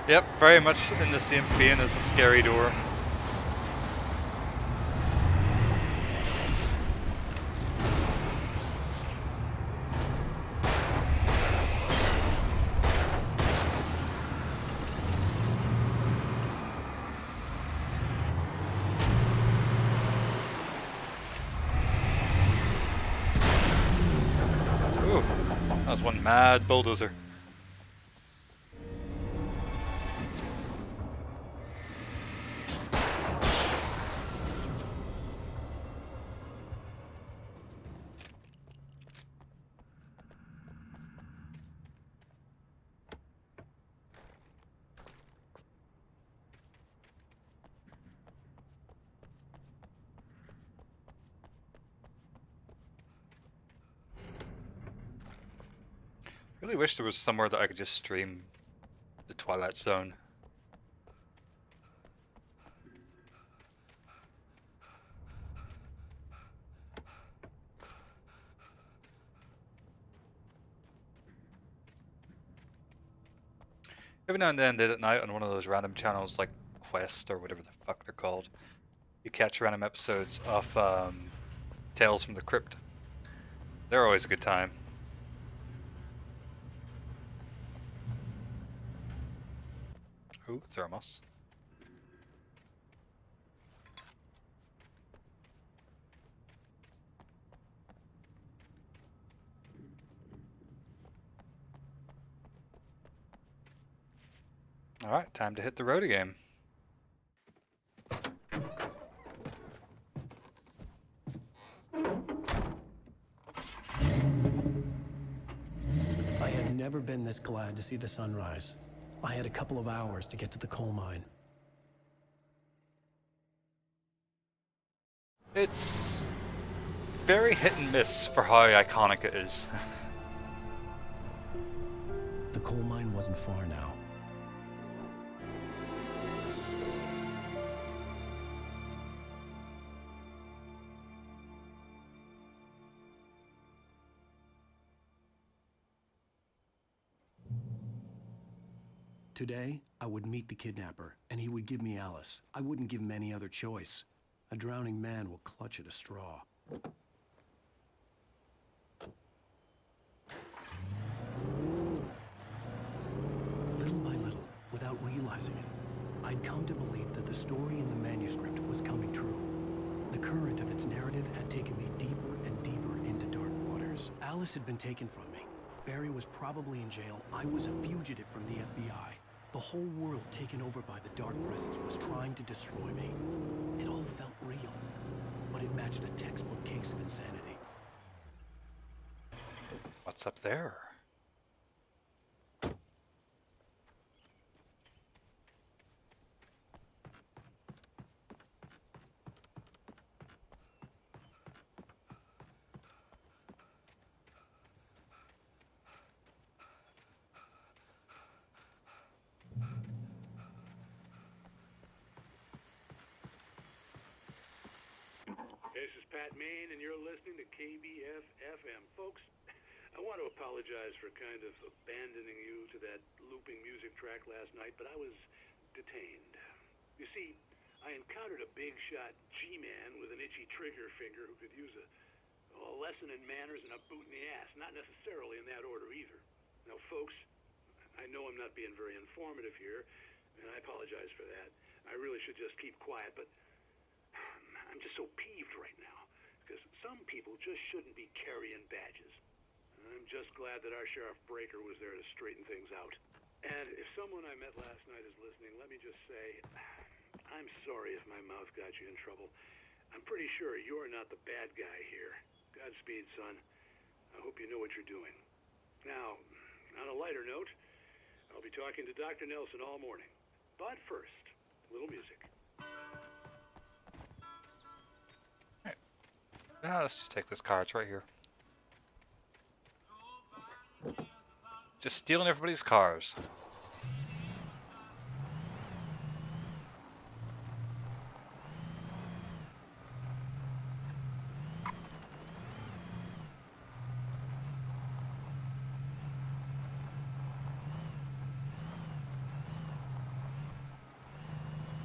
Yep, very much in the same vein as a scary door. Ooh, that was one mad bulldozer. Really wish there was somewhere that I could just stream the Twilight Zone. Every now and then, late at night on one of those random channels like Quest or whatever the fuck they're called, you catch random episodes of Tales from the Crypt. They're always a good time. Ooh, thermos. Alright, time to hit the road again. I had never been this glad to see the sunrise. I had a couple of hours to get to the coal mine. It's very hit and miss for how iconic it is. The coal mine wasn't far now. Today, I would meet the kidnapper, and he would give me Alice. I wouldn't give him any other choice. A drowning man will clutch at a straw. Little by little, without realizing it, I'd come to believe that the story in the manuscript was coming true. The current of its narrative had taken me deeper and deeper into dark waters. Alice had been taken from me. Barry was probably in jail. I was a fugitive from the FBI. The whole world taken over by the Dark Presence was trying to destroy me. It all felt real, but it matched a textbook case of insanity. What's up there? This is Pat Main, and you're listening to KBF-FM. Folks, I want to apologize for kind of abandoning you to that looping music track last night, but I was detained. You see, I encountered a big-shot G-man with an itchy trigger finger who could use a lesson in manners and a boot in the ass. Not necessarily in that order either. Now, folks, I know I'm not being very informative here, and I apologize for that. I really should just keep quiet, but I'm just so peeved right now. Because some people just shouldn't be carrying badges. I'm just glad that our Sheriff Breaker was there to straighten things out. And if someone I met last night is listening, let me just say, I'm sorry if my mouth got you in trouble. I'm pretty sure you're not the bad guy here. Godspeed, son. I hope you know what you're doing. Now, on a lighter note, I'll be talking to Dr. Nelson all morning. But first, a little music. Let's just take this car. It's right here. Just stealing everybody's cars.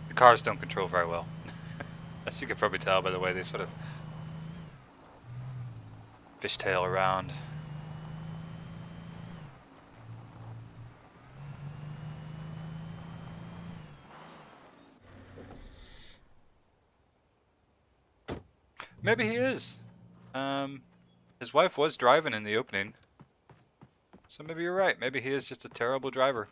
The cars don't control very well. As you can probably tell by the way they sort of fishtail around. Maybe he is. His wife was driving in the opening. So maybe you're right. Maybe he is just a terrible driver.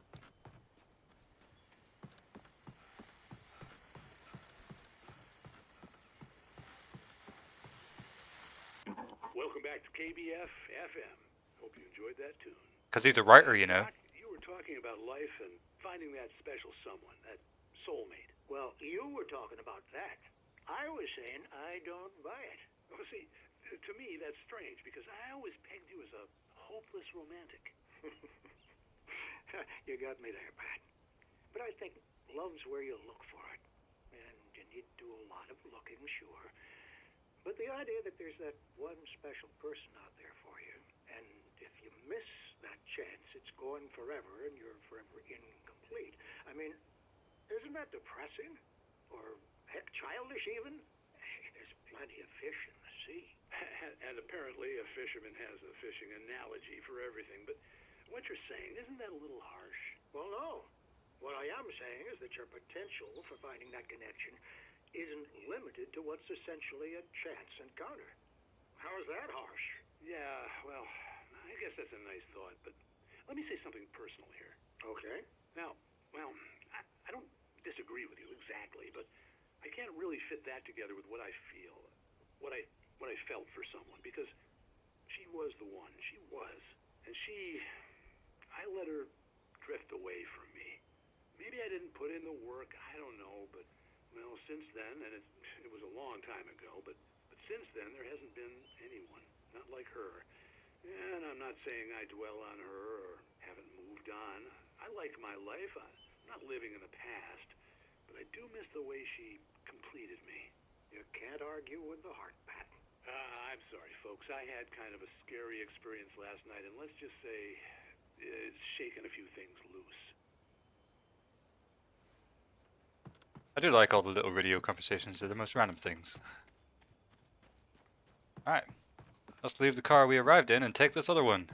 Welcome back to KBF FM. Hope you enjoyed that tune. Because he's a writer, you know. You were talking about life and finding that special someone, that soulmate. Well, you were talking about that. I was saying I don't buy it. Well, see, to me that's strange because I always pegged you as a hopeless romantic. You got me there, Pat. But I think love's where you look for it. And you need to do a lot of looking, sure. But the idea that there's that one special person out there for you, and if you miss that chance, it's gone forever and you're forever incomplete. I mean, isn't that depressing? Or heck, childish even? There's plenty of fish in the sea. And apparently a fisherman has a fishing analogy for everything, but what you're saying, isn't that a little harsh? Well, no. What I am saying is that your potential for finding that connection isn't limited to what's essentially a chance encounter. How is that harsh? Yeah, well, I guess that's a nice thought, but let me say something personal here. Okay. Now, well, I don't disagree with you exactly, but I can't really fit that together with what I feel, what I felt for someone, because she was the one. She was. And I let her drift away from me. Maybe I didn't put in the work, I don't know, but, well, since then, and it was a long time ago, but since then there hasn't been anyone, not like her. And I'm not saying I dwell on her or haven't moved on. I like my life. I'm not living in the past, but I do miss the way she completed me. You can't argue with the heart, Pat. I'm sorry, folks. I had kind of a scary experience last night, and let's just say it's shaken a few things loose. I do like all the little radio conversations. They're the most random things. Alright. Let's leave the car we arrived in and take this other one.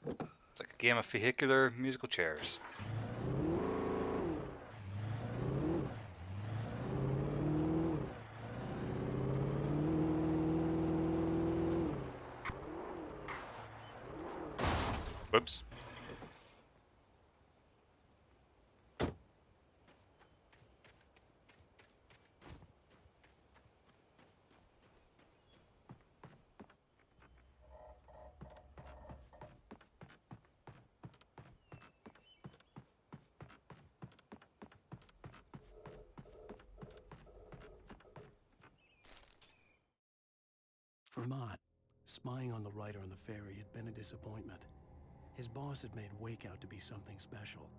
It's like a game of vehicular musical chairs. Whoops. For Mott, spying on the writer on the ferry had been a disappointment. His boss had made Wake out to be something special,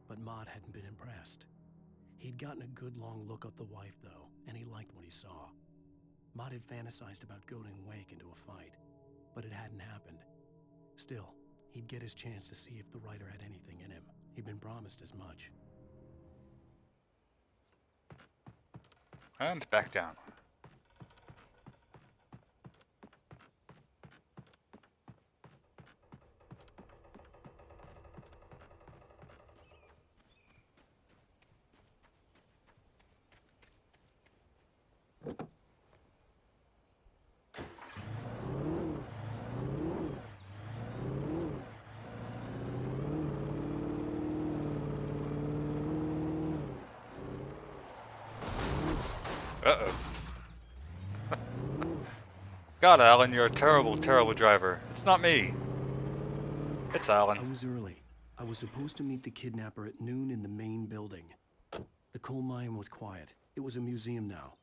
but Mott hadn't been impressed. He'd gotten a good long look at the wife, though, and he liked what he saw. Mott had fantasized about goading Wake into a fight, but it hadn't happened. Still, he'd get his chance to see if the writer had anything in him. He'd been promised as much. And back down. Uh-oh. God, Alan, you're a terrible, terrible driver. It's not me. It's Alan. I was early. I was supposed to meet the kidnapper at noon in the main building. The coal mine was quiet. It was a museum now.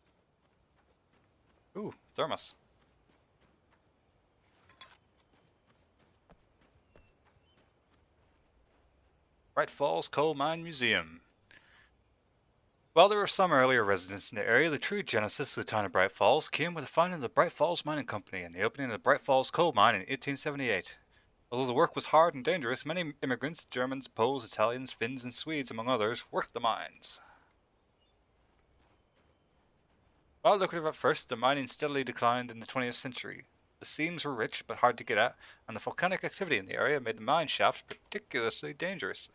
Ooh, thermos. Bright Falls Coal Mine Museum. While there were some earlier residents in the area, the true genesis of the town of Bright Falls came with the founding of the Bright Falls Mining Company and the opening of the Bright Falls Coal Mine in 1878. Although the work was hard and dangerous, many immigrants, Germans, Poles, Italians, Finns, and Swedes, among others, worked the mines. While lucrative at first, the mining steadily declined in the 20th century. The seams were rich but hard to get at, and the volcanic activity in the area made the mine shaft particularly dangerous.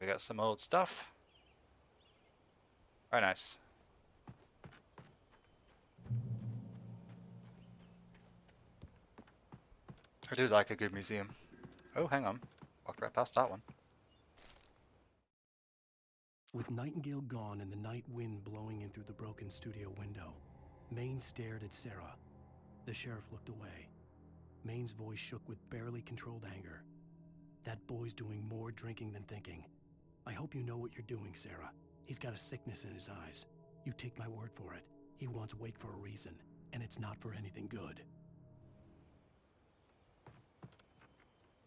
We got some old stuff. Very nice. I do like a good museum. Oh, hang on. Walked right past that one. With Nightingale gone and the night wind blowing in through the broken studio window, Maine stared at Sarah. The sheriff looked away. Maine's voice shook with barely controlled anger. That boy's doing more drinking than thinking. I hope you know what you're doing, Sarah. He's got a sickness in his eyes. You take my word for it. He wants Wake for a reason, and it's not for anything good.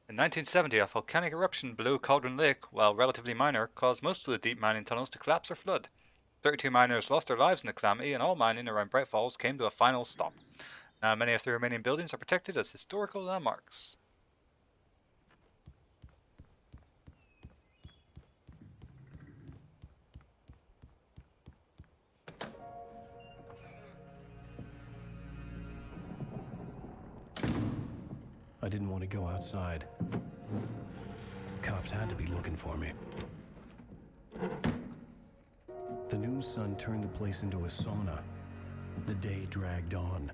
In 1970, a volcanic eruption below Cauldron Lake, while relatively minor, caused most of the deep mining tunnels to collapse or flood. 32 miners lost their lives in the calamity, and all mining around Bright Falls came to a final stop. Now, many of the remaining buildings are protected as historical landmarks. I didn't want to go outside. Cops had to be looking for me. The noon sun turned the place into a sauna. The day dragged on.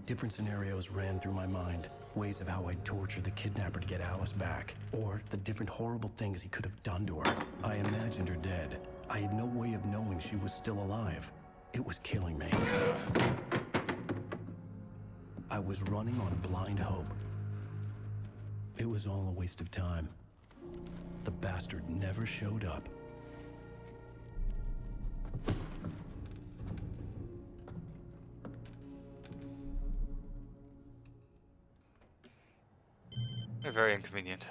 Different scenarios ran through my mind. Ways of how I'd torture the kidnapper to get Alice back. Or the different horrible things he could have done to her. I imagined her dead. I had no way of knowing she was still alive. It was killing me. I was running on blind hope. It was all a waste of time. The bastard never showed up. They're very inconvenient.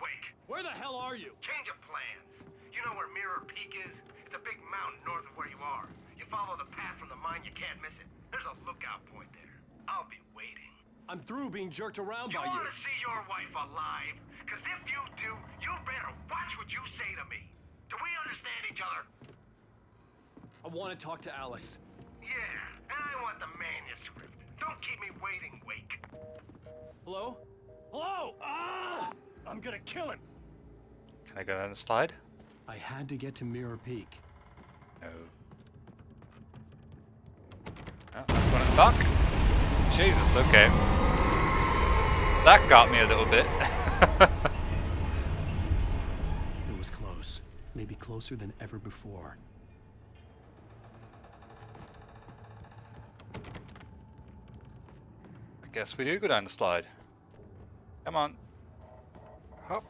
Wake! Where the hell are you? Change of plans. You know where Mirror Peak is? It's a big mountain north of where you are. You follow the path from the mine, you can't miss it. There's a lookout point there. I'll be waiting. I'm through being jerked around You by you. want to see your wife alive? Because if you do, you better watch what you say to me. Do we understand each other? I want to talk to Alice. Yeah, and I want the manuscript. Don't keep me waiting, Wake. Hello? Hello! Ah! I'm gonna kill him. Can I go down the slide? I had to get to Mirror Peak. No. Oh, that's what I'm back. Jesus, okay. That got me a little bit. It was close. Maybe closer than ever before. I guess we do go down the slide. Come on. Hop.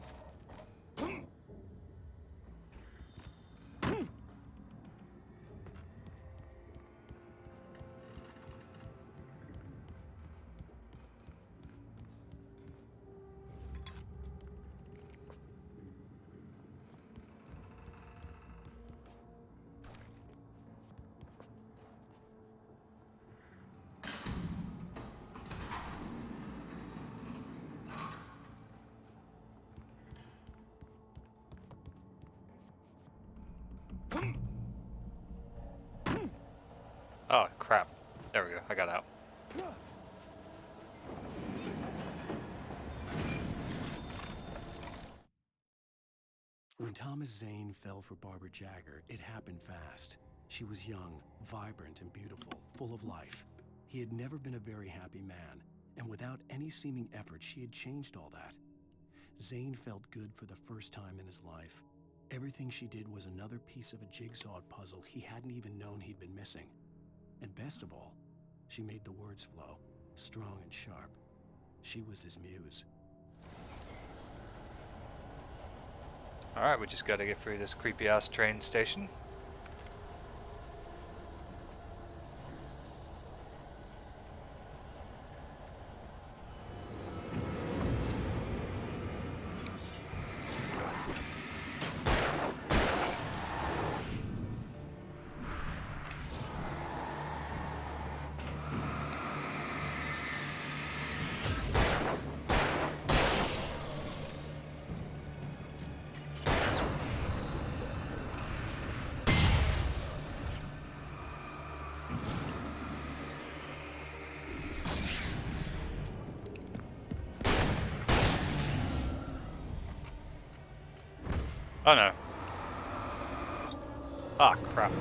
Oh, crap. There we go. I got out. When Thomas Zane fell for Barbara Jagger, it happened fast. She was young, vibrant, and beautiful, full of life. He had never been a very happy man, and without any seeming effort, she had changed all that. Zane felt good for the first time in his life. Everything she did was another piece of a jigsaw puzzle he hadn't even known he'd been missing. And best of all, she made the words flow, strong and sharp. She was his muse. Alright, we just gotta get through this creepy ass train station. Oh no. Ah, crap.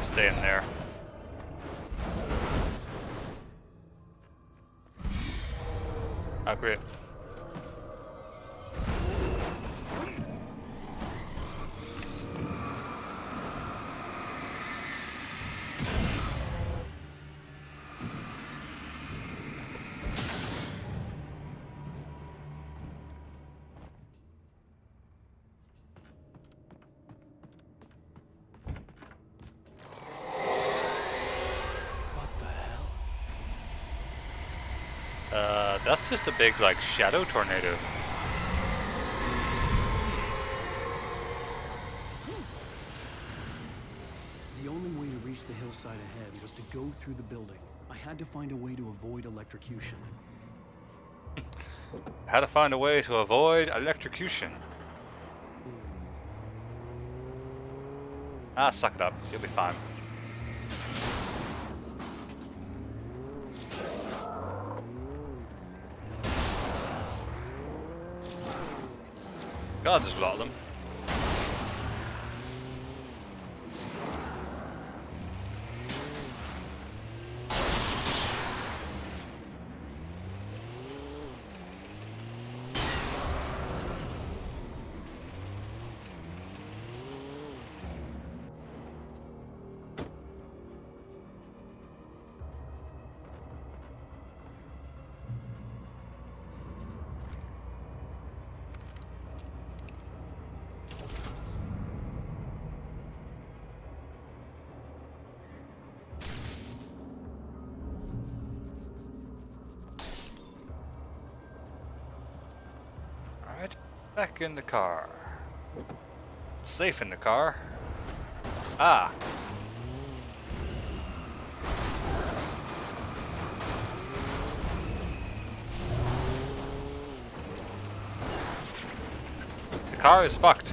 Stay in there. Oh, great. That's just a big, like, shadow tornado. The only way to reach the hillside ahead was to go through the building. I had to find a way to avoid electrocution. How to find a way to avoid electrocution. Ah, suck it up. You'll be fine. God, there's a lot of them. Alright, back in the car. Safe in the car. Ah. The car is fucked.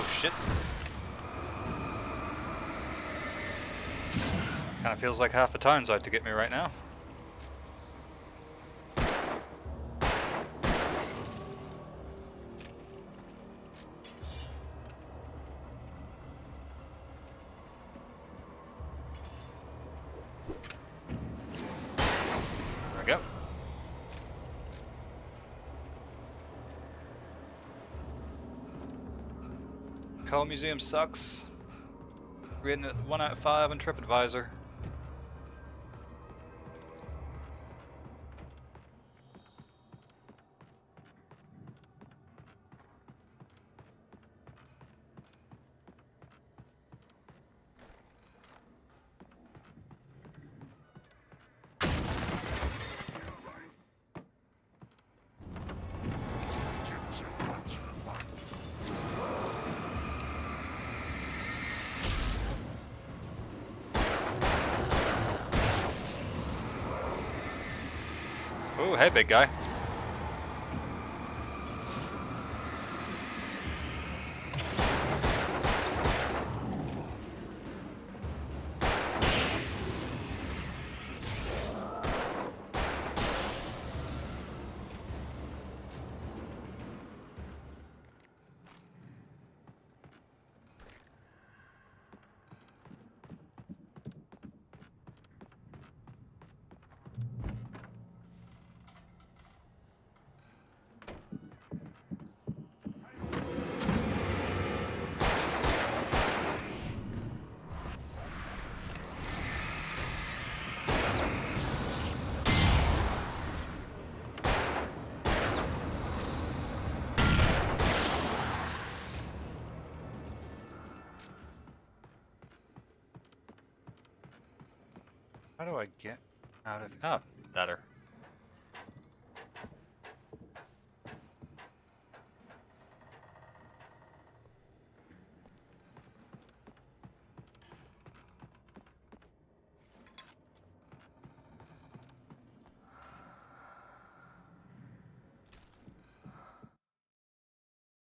Shit. Kinda feels like half a town's out to get me right now. Coal Museum sucks. Rating it 1 out of 5 on TripAdvisor. Oh, hey, big guy. How do I get out of... Oh, better.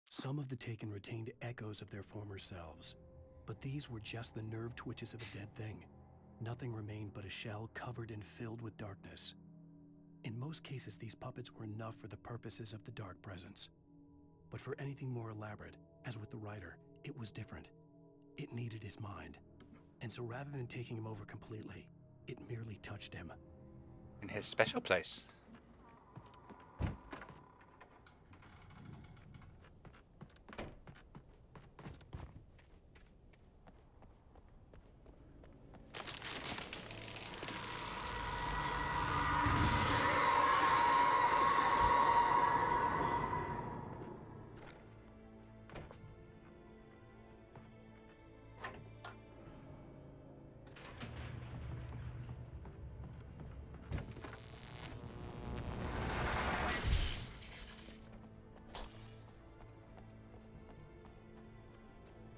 Some of the Taken retained echoes of their former selves, but these were just the nerve twitches of a dead thing. Nothing remained but a shell covered and filled with darkness. In most cases, these puppets were enough for the purposes of the Dark Presence. But for anything more elaborate, as with the writer, it was different. It needed his mind. And so rather than taking him over completely, it merely touched him. In his special place.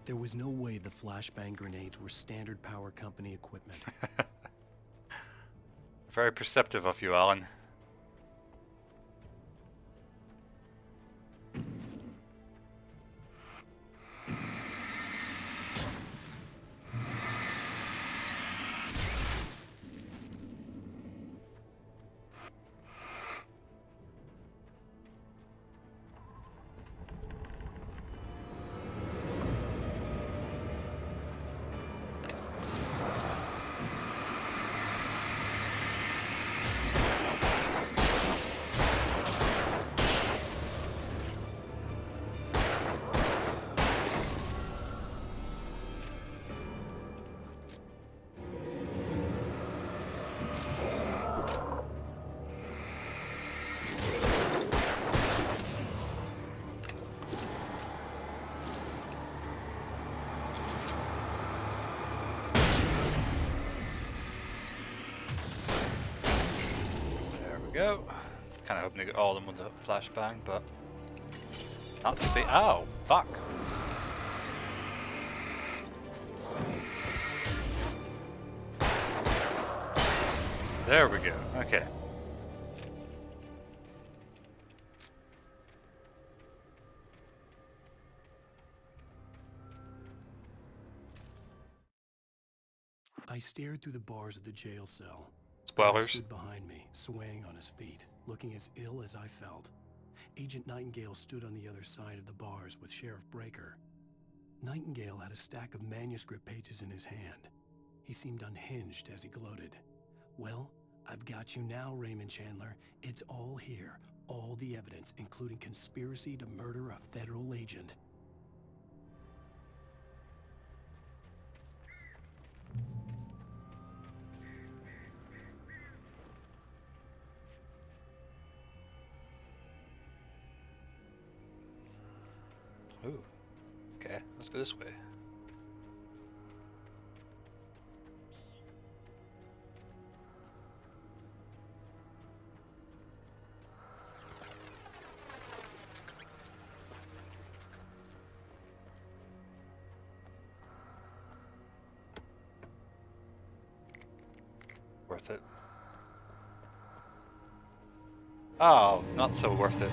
There was no way the flashbang grenades were Standard Power Company equipment. Very perceptive of you, Alan. Go. Kind of hoping to get all of them with a flashbang, but not to be. Oh, fuck. There we go. Okay. I stared through the bars of the jail cell. Spoilers. He stood behind me, swaying on his feet, looking as ill as I felt. Agent Nightingale stood on the other side of the bars with Sheriff Breaker. Nightingale had a stack of manuscript pages in his hand. He seemed unhinged as he gloated. Well, I've got you now, Raymond Chandler. It's all here. All the evidence, including conspiracy to murder a federal agent. Ooh. Okay, let's go this way. Worth it. Oh, not so worth it.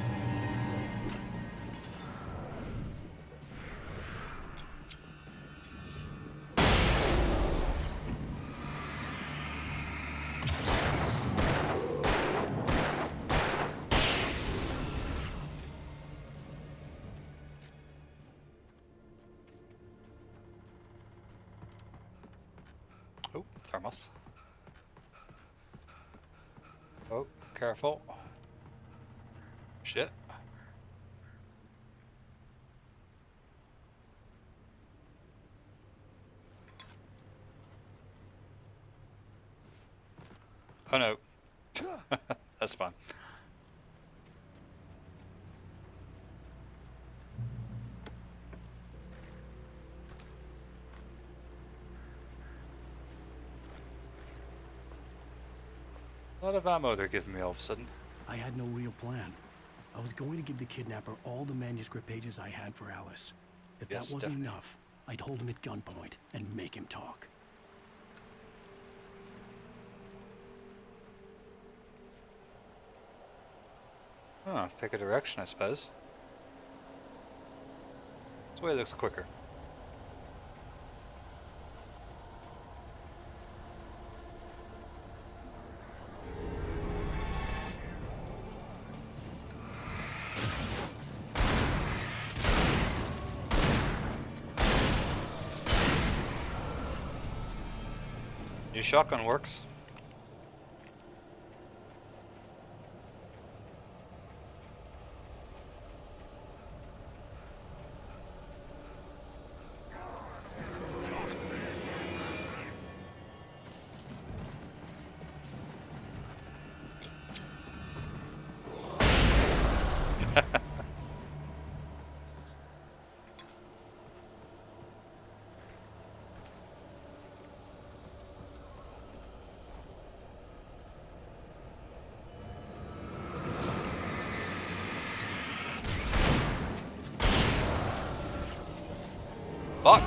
Oh, thermos. Oh, careful. Shit. Oh no. That's fine. A lot of ammo they're giving me all of a sudden. I had no real plan. I was going to give the kidnapper all the manuscript pages I had for Alice. If Yes, that wasn't definitely. enough, I'd hold him at gunpoint and make him talk. Huh, pick a direction, I suppose. This way looks quicker. New shotgun works. Fuck!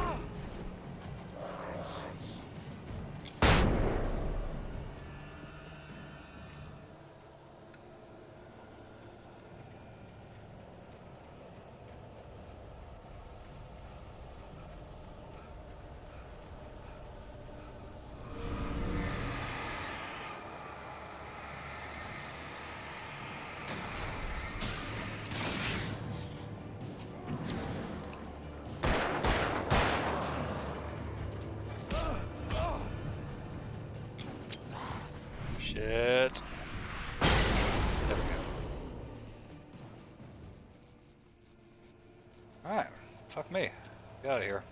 Shit. There we go. Alright. Fuck me. Get out of here.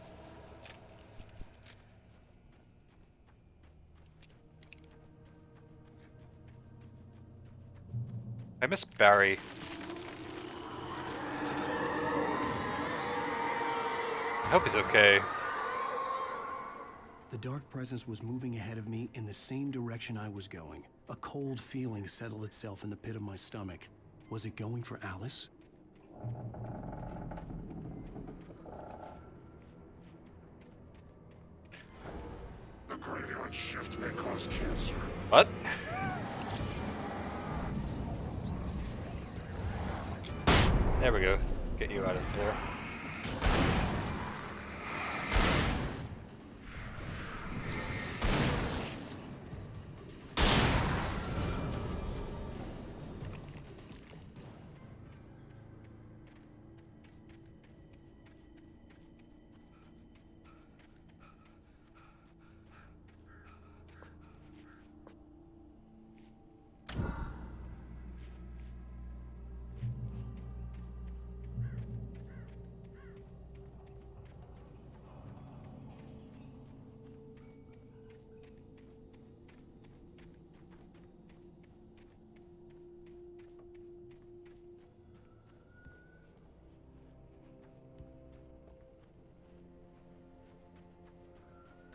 I miss Barry. I hope he's okay. The dark presence was moving ahead of me in the same direction I was going. A cold feeling settled itself in the pit of my stomach. Was it going for Alice? The graveyard shift may cause cancer. What? There we go. Get you out of there.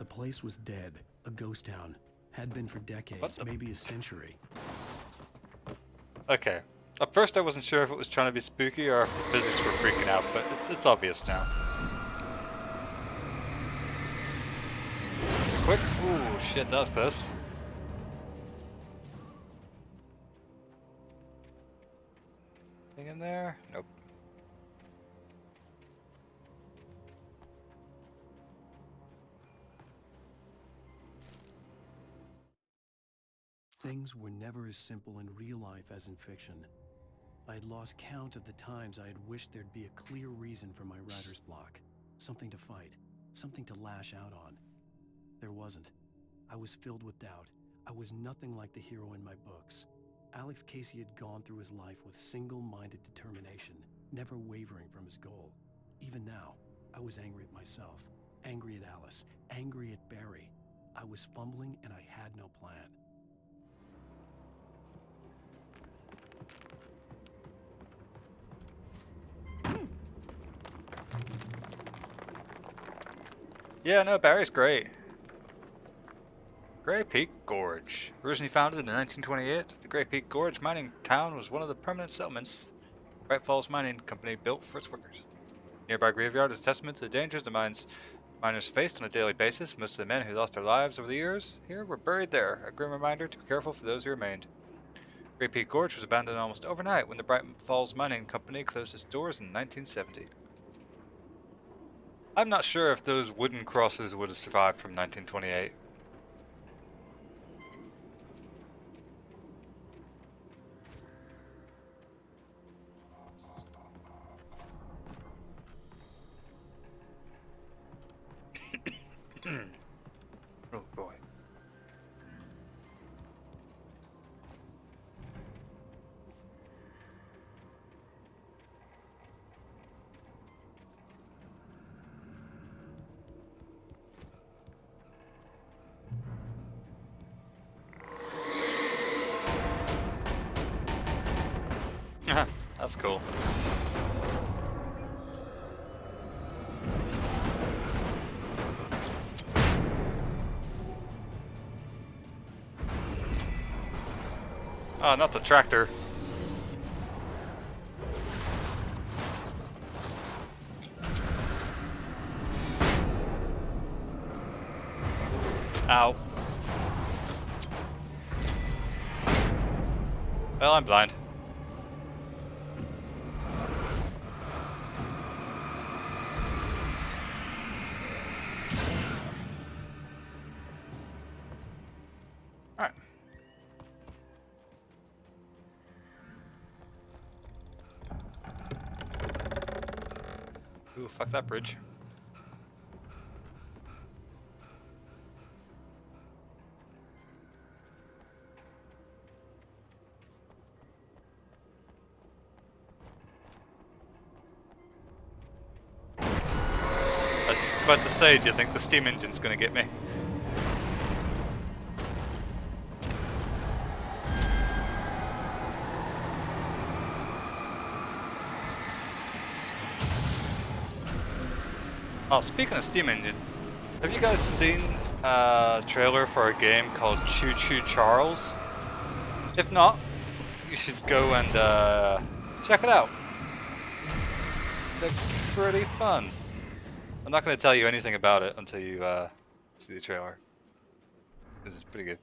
place was dead, a ghost town. Had been for decades, maybe a century. Okay. At first I wasn't sure if it was trying to be spooky or if the physics were freaking out, but it's obvious now. Quick. Ooh, shit, that was close. Thing in there? Nope. Things were never as simple in real life as in fiction. I had lost count of the times I had wished there'd be a clear reason for my writer's block. Something to fight, something to lash out on. There wasn't. I was filled with doubt. I was nothing like the hero in my books. Alex Casey had gone through his life with single-minded determination, never wavering from his goal. Even now, I was angry at myself, angry at Alice, angry at Barry. I was fumbling and I had no plan. Yeah, no, Barry's great. Grey Peak Gorge. Originally founded in 1928, the Grey Peak Gorge mining town was one of the permanent settlements Bright Falls Mining Company built for its workers. Nearby graveyard is a testament to the dangers the miners faced on a daily basis. Most of the men who lost their lives over the years here were buried there, a grim reminder to be careful for those who remained. Grey Peak Gorge was abandoned almost overnight when the Bright Falls Mining Company closed its doors in 1970. I'm not sure if those wooden crosses would have survived from 1928. Oh boy. That's cool. Oh, not the tractor. Ow. Well, I'm blind. Alright. Ooh, fuck that bridge. I was just about to say, do you think the steam engine's gonna get me? Oh, speaking of steam engine, have you guys seen a trailer for a game called Choo Choo Charles? If not, you should go and check it out. It's pretty fun. I'm not going to tell you anything about it until you see the trailer. This is pretty good.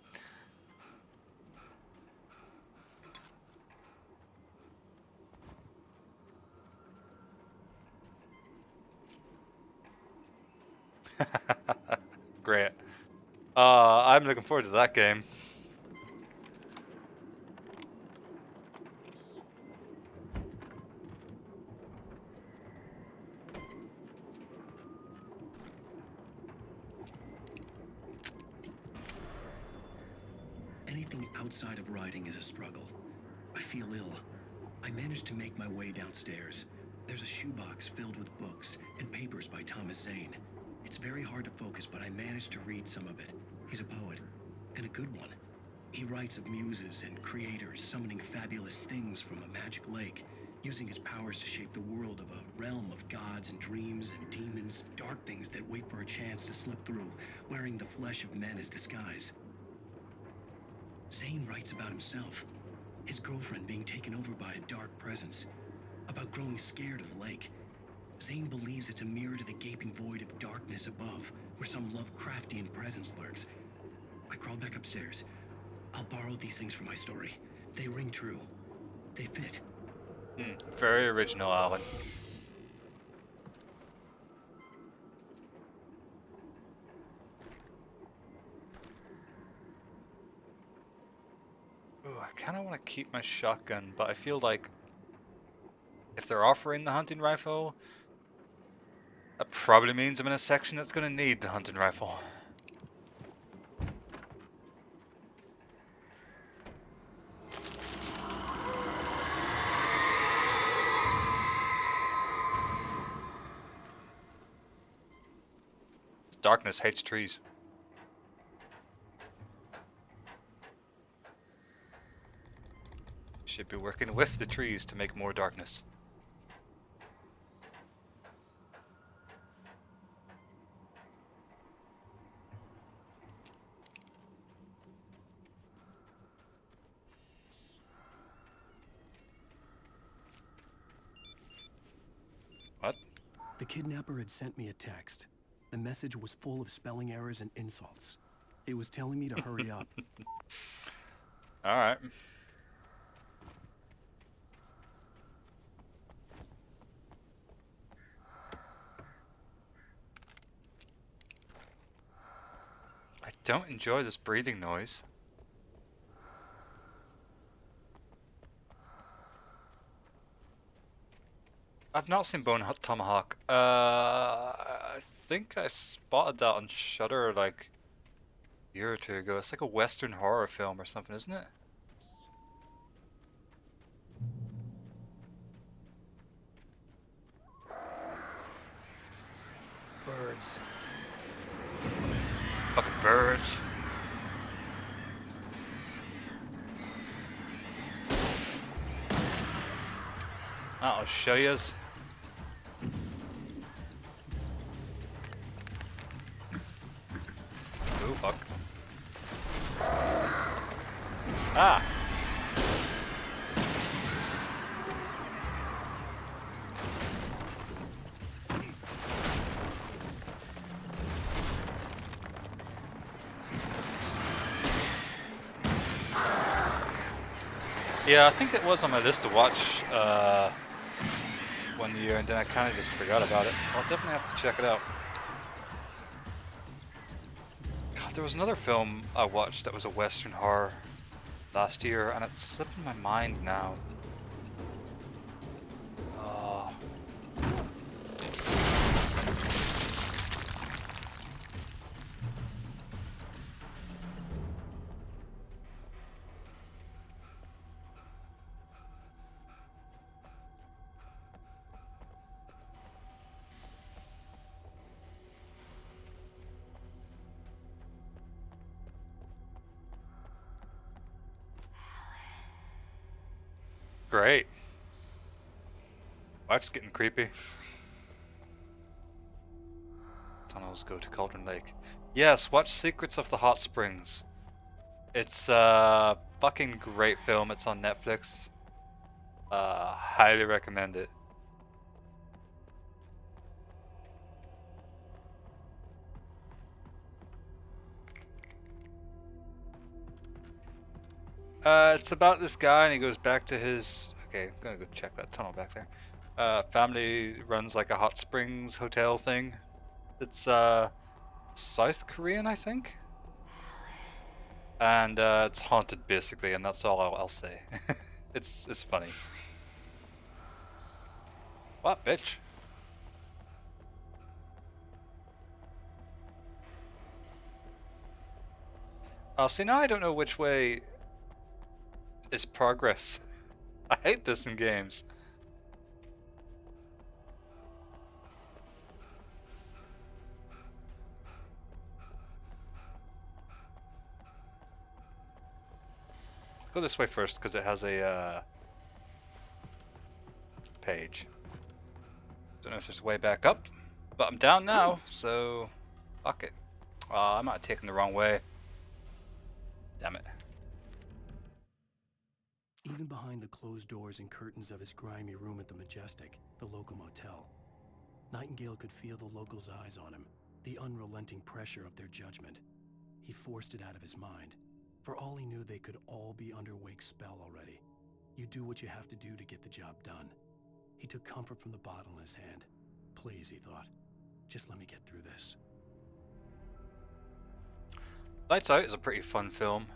Great. I'm looking forward to that game. Anything outside of writing is a struggle. I feel ill. I managed to make my way downstairs. There's a shoebox filled with books and papers by Thomas Zane. It's very hard to focus, but I managed to read some of it. He's a poet, and a good one. He writes of muses and creators summoning fabulous things from a magic lake, using his powers to shape the world of a realm of gods and dreams and demons, dark things that wait for a chance to slip through, wearing the flesh of men as disguise. Zane writes about himself, his girlfriend being taken over by a dark presence, about growing scared of the lake. Zane believes it's a mirror to the gaping void of darkness above, where some Lovecraftian presence lurks. I crawled back upstairs. I'll borrow these things for my story. They ring true. They fit. Very original, Alan. Ooh, I kind of want to keep my shotgun, but I feel like if they're offering the hunting rifle, that probably means I'm in a section that's going to need the hunting rifle. Darkness hates trees. Should be working with the trees to make more darkness. What? The kidnapper had sent me a text. The message was full of spelling errors and insults. It was telling me to hurry up. Alright. I don't enjoy this breathing noise. I've not seen Bone Tomahawk. I think I spotted that on Shudder like a year or two ago. It's like a Western horror film or something, isn't it? Birds. Fucking birds. I'll show yous. Oh fuck. Ah! Yeah, I think it was on my list to watch one year, and then I kind of just forgot about it. I'll definitely have to check it out. God, there was another film I watched that was a Western horror last year, and it's slipping my mind now. Oh. Great. Life's getting creepy. Tunnels go to Cauldron Lake. Yes, watch Secrets of the Hot Springs. It's a fucking great film. It's on Netflix. Highly recommend it. It's about this guy, and he goes back to his... Okay, I'm gonna go check that tunnel back there. Family runs like a hot springs hotel thing. It's South Korean, I think. And it's haunted, basically, and that's all I'll say. It's funny. What, bitch? Oh, see, now I don't know which way is progress. I hate this in games. Go this way first because it has a page. Don't know if there's a way back up, but I'm down now, so fuck it. I might have taken the wrong way. Damn it. Even behind the closed doors and curtains of his grimy room at the Majestic, the local motel, Nightingale could feel the locals' eyes on him, the unrelenting pressure of their judgment. He forced it out of his mind. For all he knew, they could all be under Wake's spell already. You do what you have to do to get the job done. He took comfort from the bottle in his hand. Please, he thought, just let me get through this. Lights Out is a pretty fun film.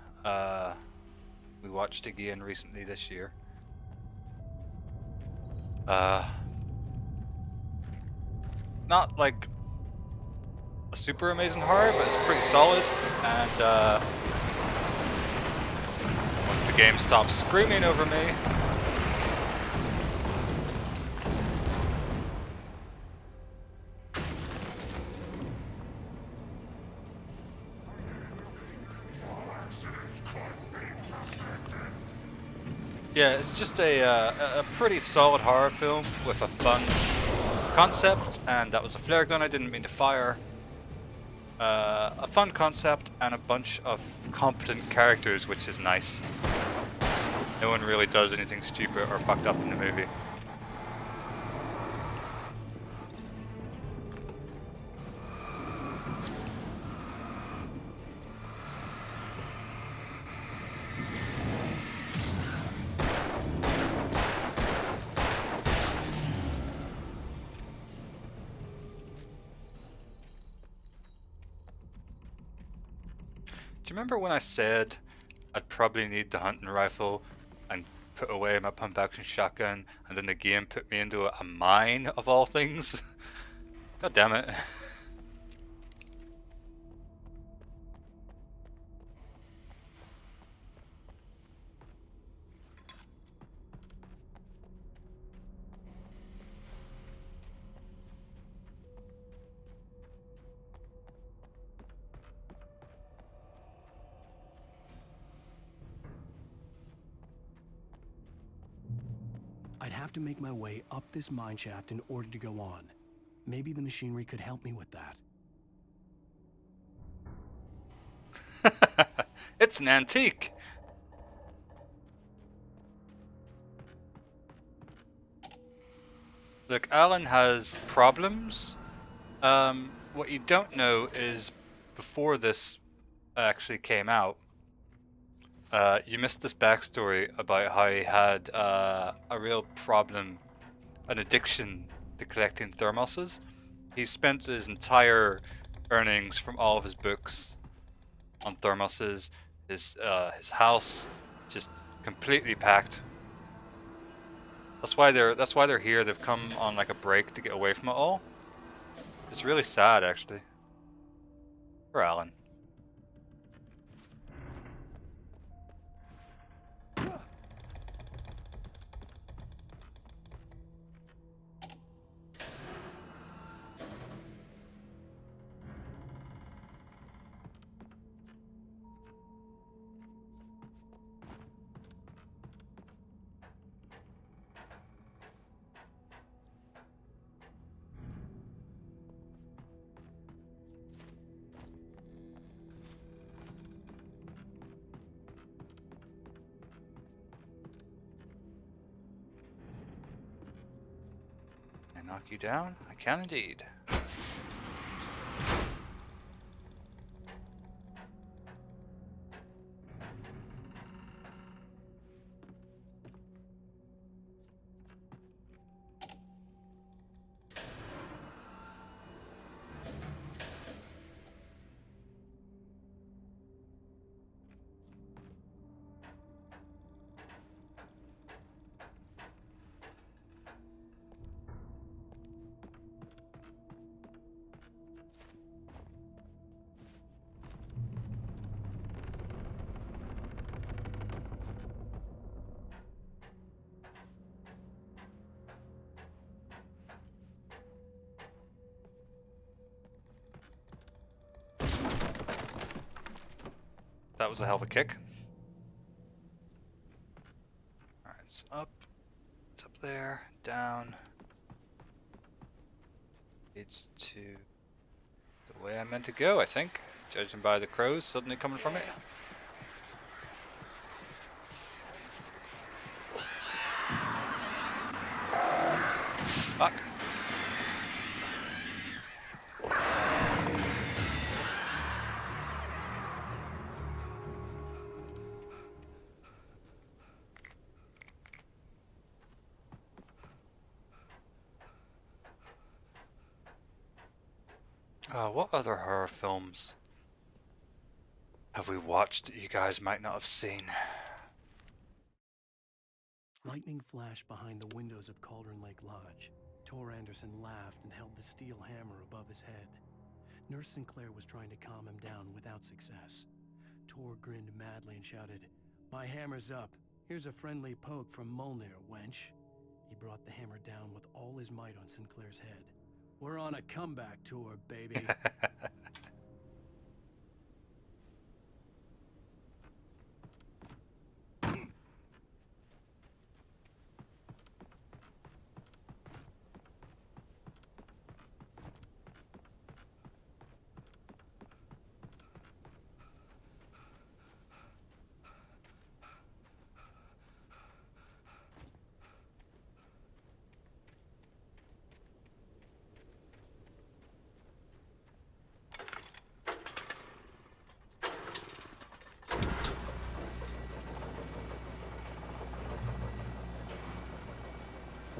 We watched it again recently this year. Not like a super amazing horror, but it's pretty solid. And once the game stops screaming over me, yeah, it's just a pretty solid horror film with a fun concept, and that was a flare gun I didn't mean to fire. A fun concept and a bunch of competent characters, which is nice. No one really does anything stupid or fucked up in the movie. Do you remember when I said I'd probably need the hunting rifle and put away my pump action shotgun, and then the game put me into a mine of all things? God damn it. I'd have to make my way up this mine shaft in order to go on. Maybe the machinery could help me with that. It's an antique. Look, Alan has problems. What you don't know is before this actually came out, you missed this backstory about how he had a real problem, an addiction to collecting thermoses. He spent his entire earnings from all of his books on thermoses. His house just completely packed. That's why they're here. They've come on like a break to get away from it all. It's really sad, actually, for Alan. Knock you down? I can indeed. That was a hell of a kick. Alright, it's up there, down. Leads to the way I meant to go, I think. Judging by the crows suddenly coming from it. Fuck. What other horror films have we watched that you guys might not have seen? Lightning flashed behind the windows of Cauldron Lake Lodge. Tor Anderson laughed and held the steel hammer above his head. Nurse Sinclair was trying to calm him down without success. Tor grinned madly and shouted, "My hammer's up. Here's a friendly poke from Molnir, wench." He brought the hammer down with all his might on Sinclair's head. "We're on a comeback tour, baby."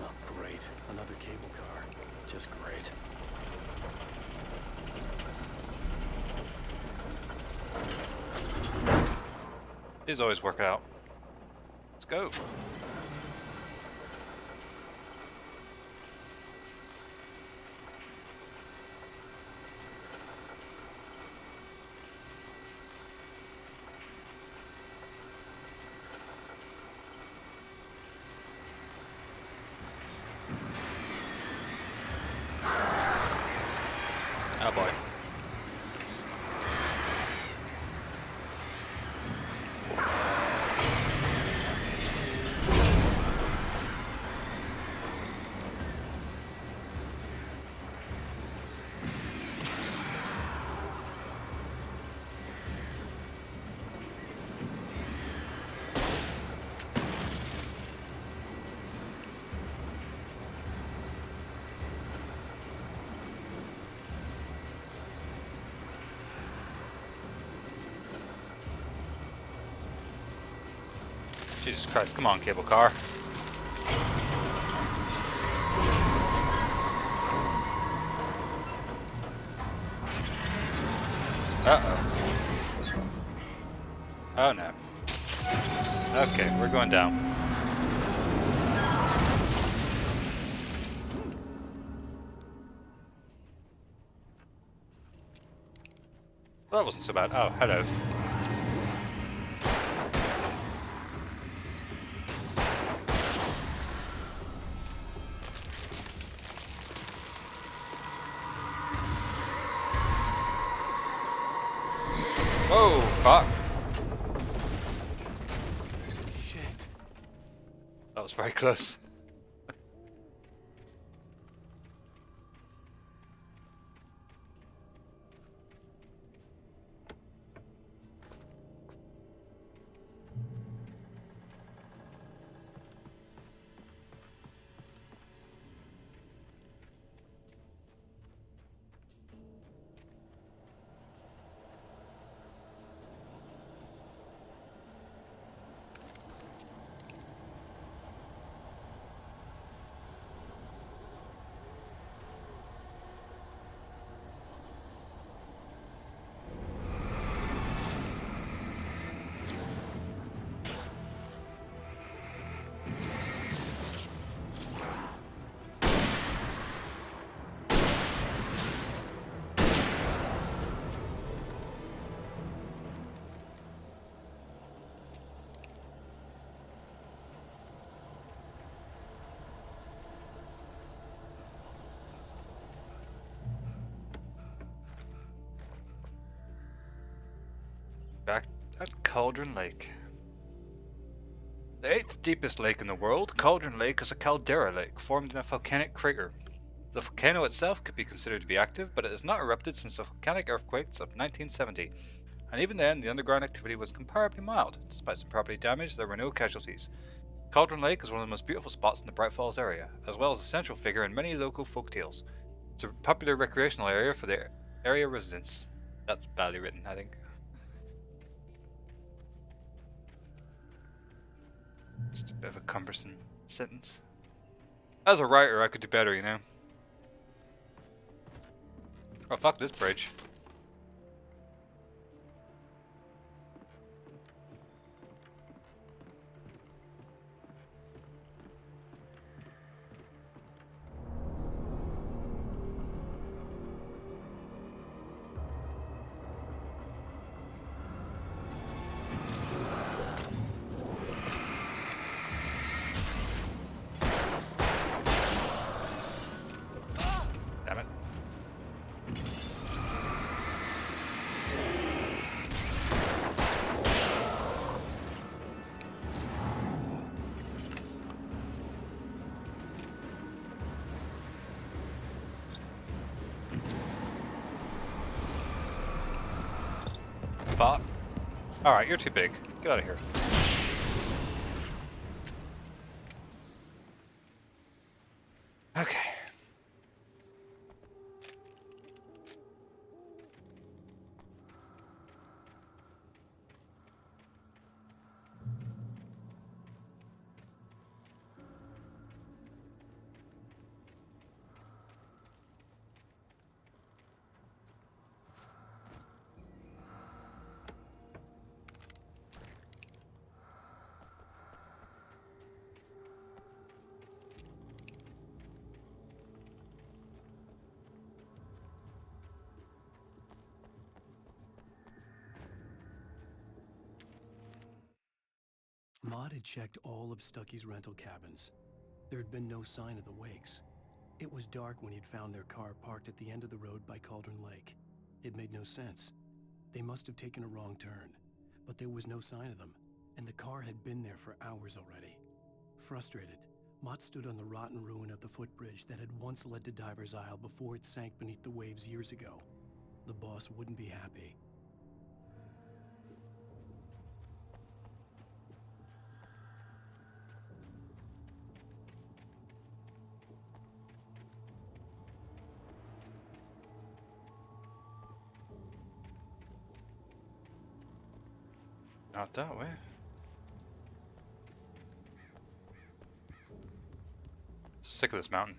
Oh, great. Another cable car. Just great. These always work out. Let's go. Oh boy. Jesus Christ, come on, cable car. Uh-oh. Oh no. Okay, we're going down. Well, that wasn't so bad. Oh, hello. Whoa, fuck. Shit. That was very close. Back at Cauldron Lake. The 8th deepest lake in the world, Cauldron Lake is a caldera lake formed in a volcanic crater. The volcano itself could be considered to be active, but it has not erupted since the volcanic earthquakes of 1970. And even then, the underground activity was comparably mild. Despite some property damage, there were no casualties. Cauldron Lake is one of the most beautiful spots in the Bright Falls area, as well as a central figure in many local folktales. It's a popular recreational area for the area residents. That's badly written, I think. Just a bit of a cumbersome sentence. As a writer, I could do better, you know. Oh, fuck this bridge. Damn it. Fuck. Alright, you're too big. Get out of here. Okay. Maud had checked all of Stucky's rental cabins. There had been no sign of the Wakes. It was dark when he'd found their car parked at the end of the road by Cauldron Lake. It made no sense. They must have taken a wrong turn, but there was no sign of them, and the car had been there for hours already. Frustrated, Mott stood on the rotten ruin of the footbridge that had once led to Diver's Isle before it sank beneath the waves years ago. The boss wouldn't be happy. Not that way. Sick of this mountain.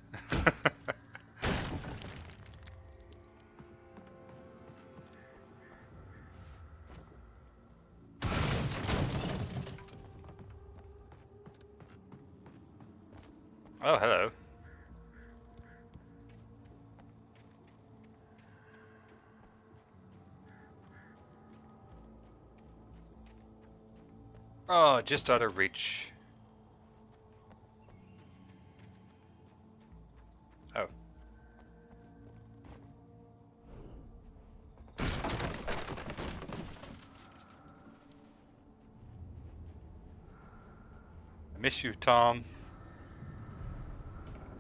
Oh, hello. Oh, just out of reach. Oh. I miss you, Tom.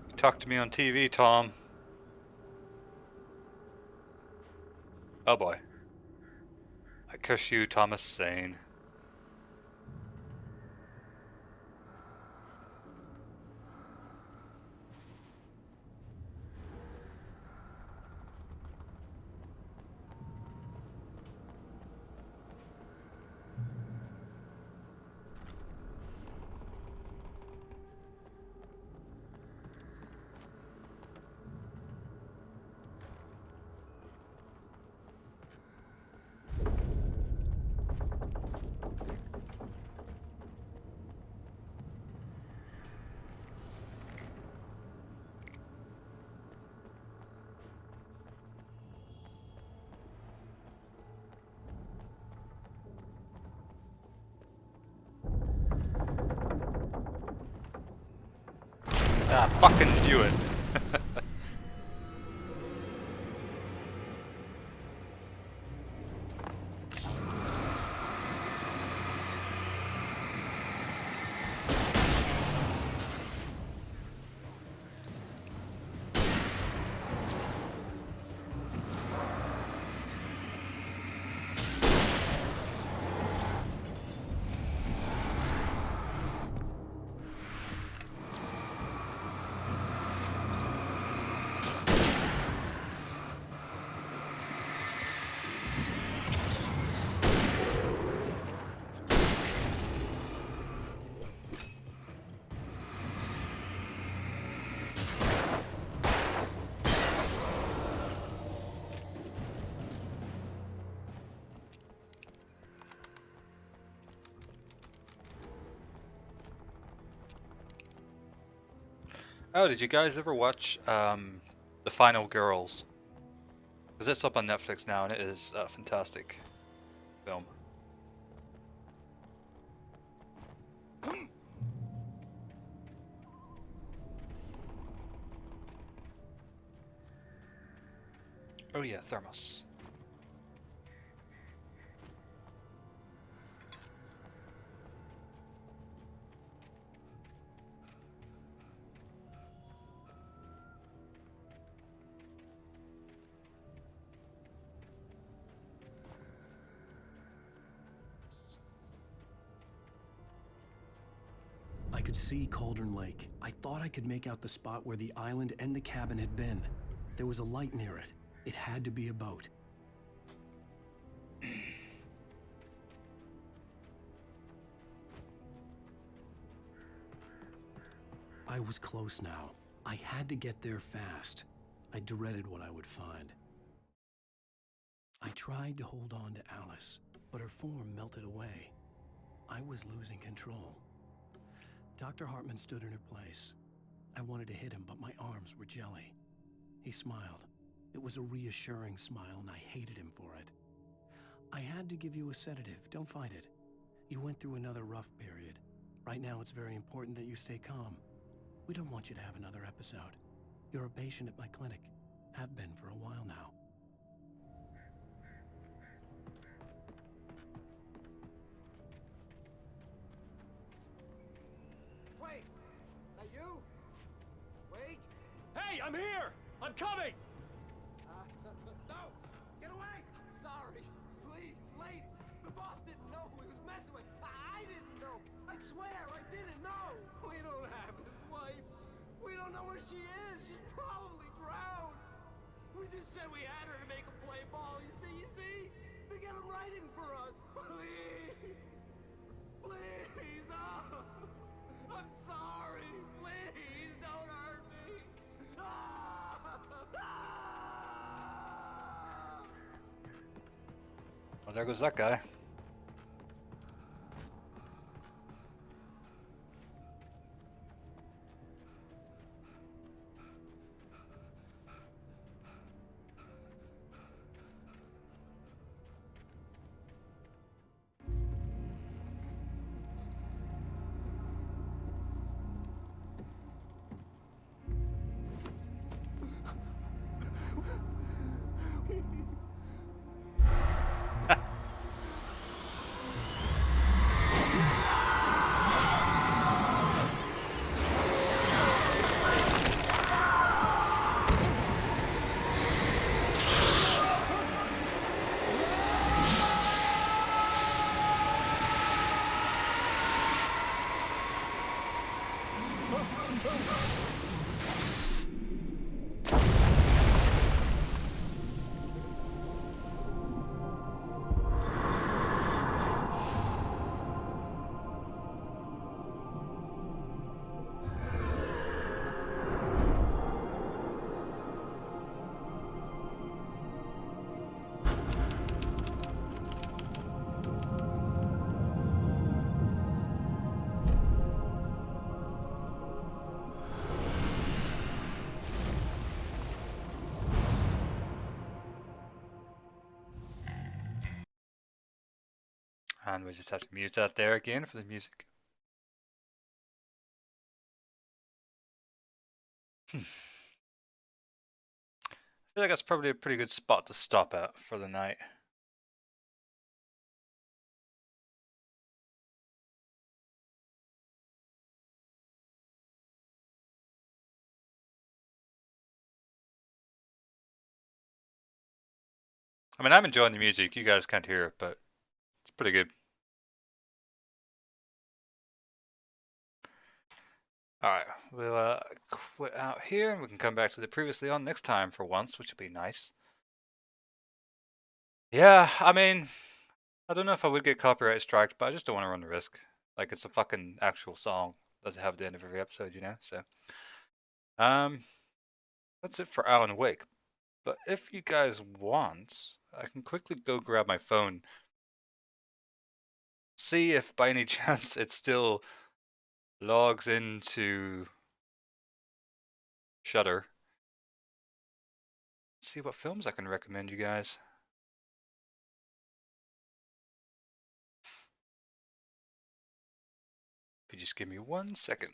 You talk to me on TV, Tom. Oh boy. I curse you, Thomas Zane. Ah, fucking knew it. Oh, did you guys ever watch The Final Girls? Because it's up on Netflix now, and it is a fantastic film. Oh yeah, thermos. I could see Cauldron Lake. I thought I could make out the spot where the island and the cabin had been. There was a light near it. It had to be a boat. I was close now. I had to get there fast. I dreaded what I would find. I tried to hold on to Alice, but her form melted away. I was losing control. Dr. Hartman stood in her place. I wanted to hit him, but my arms were jelly. He smiled. It was a reassuring smile, and I hated him for it. I had to give you a sedative. Don't fight it. You went through another rough period. Right now, it's very important that you stay calm. We don't want you to have another episode. You're a patient at my clinic. Have been for a while now. Wait! That you? Wait! Hey, I'm here! I'm coming! No! Get away! I'm sorry. Please, lady. The boss didn't know who he was messing with. I didn't know. I swear, I didn't know. We don't have his wife. We don't know where she is. She's probably drowned. We just said we had her to make a play ball. You see? To get him writing for us. Please. Please. Oh. I'm sorry. Please don't hurt me. Well, there goes that guy. And we just have to mute that there again for the music. I feel like that's probably a pretty good spot to stop at for the night. I mean, I'm enjoying the music. You guys can't hear it, but it's pretty good. Alright, we'll quit out here and we can come back to the previously on next time for once, which will be nice. Yeah, I mean, I don't know if I would get copyright striked, but I just don't want to run the risk. Like, it's a fucking actual song that they have at the end of every episode, you know? So, that's it for Alan Wake. But if you guys want, I can quickly go grab my phone. See if by any chance it still logs into Shudder. Let's see what films I can recommend you guys. If you just give me 1 second.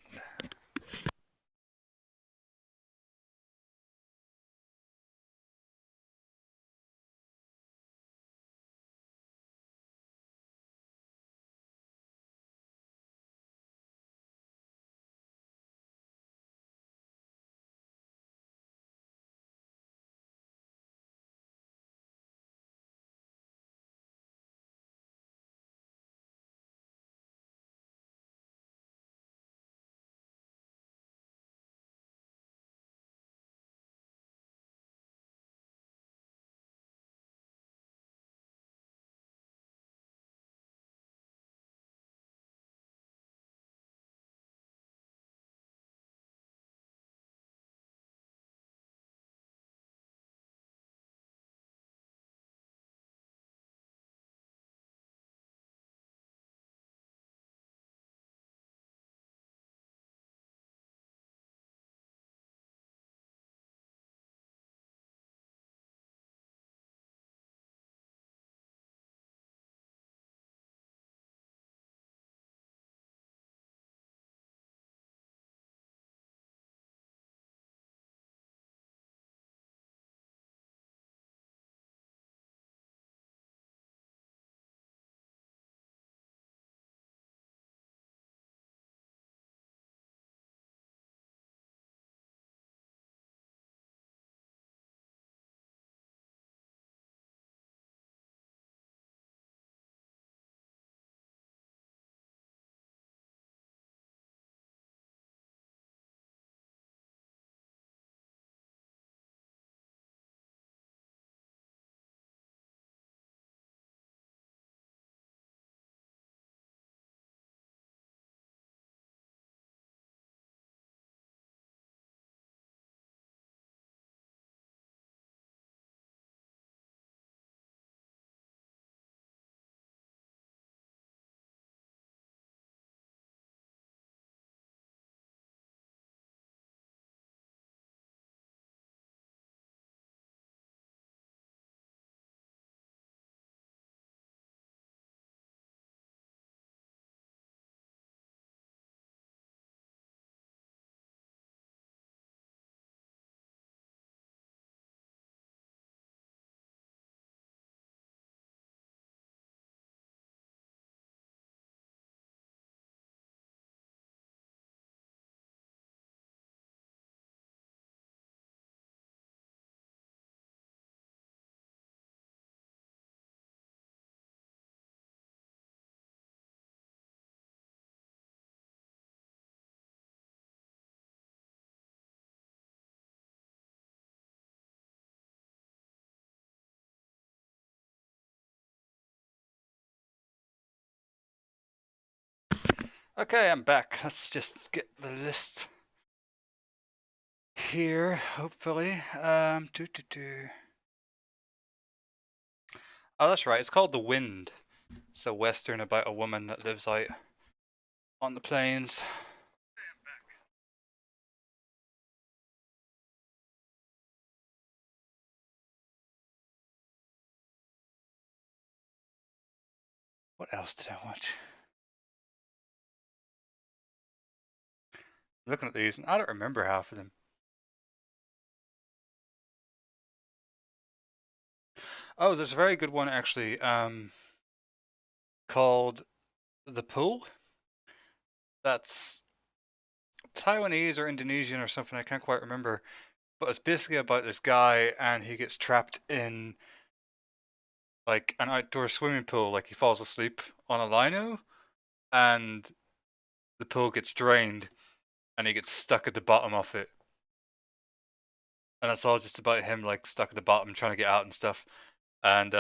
Okay, I'm back. Let's just get the list here, hopefully. Oh, that's right. It's called The Wind. It's a western about a woman that lives out on the plains. What else did I watch? Looking at these, and I don't remember half of them. Oh, there's a very good one actually, called The Pool. That's Taiwanese or Indonesian or something, I can't quite remember. But it's basically about this guy and he gets trapped in like an outdoor swimming pool, like he falls asleep on a lino and the pool gets drained and he gets stuck at the bottom of it. And that's all just about him like stuck at the bottom trying to get out and stuff. And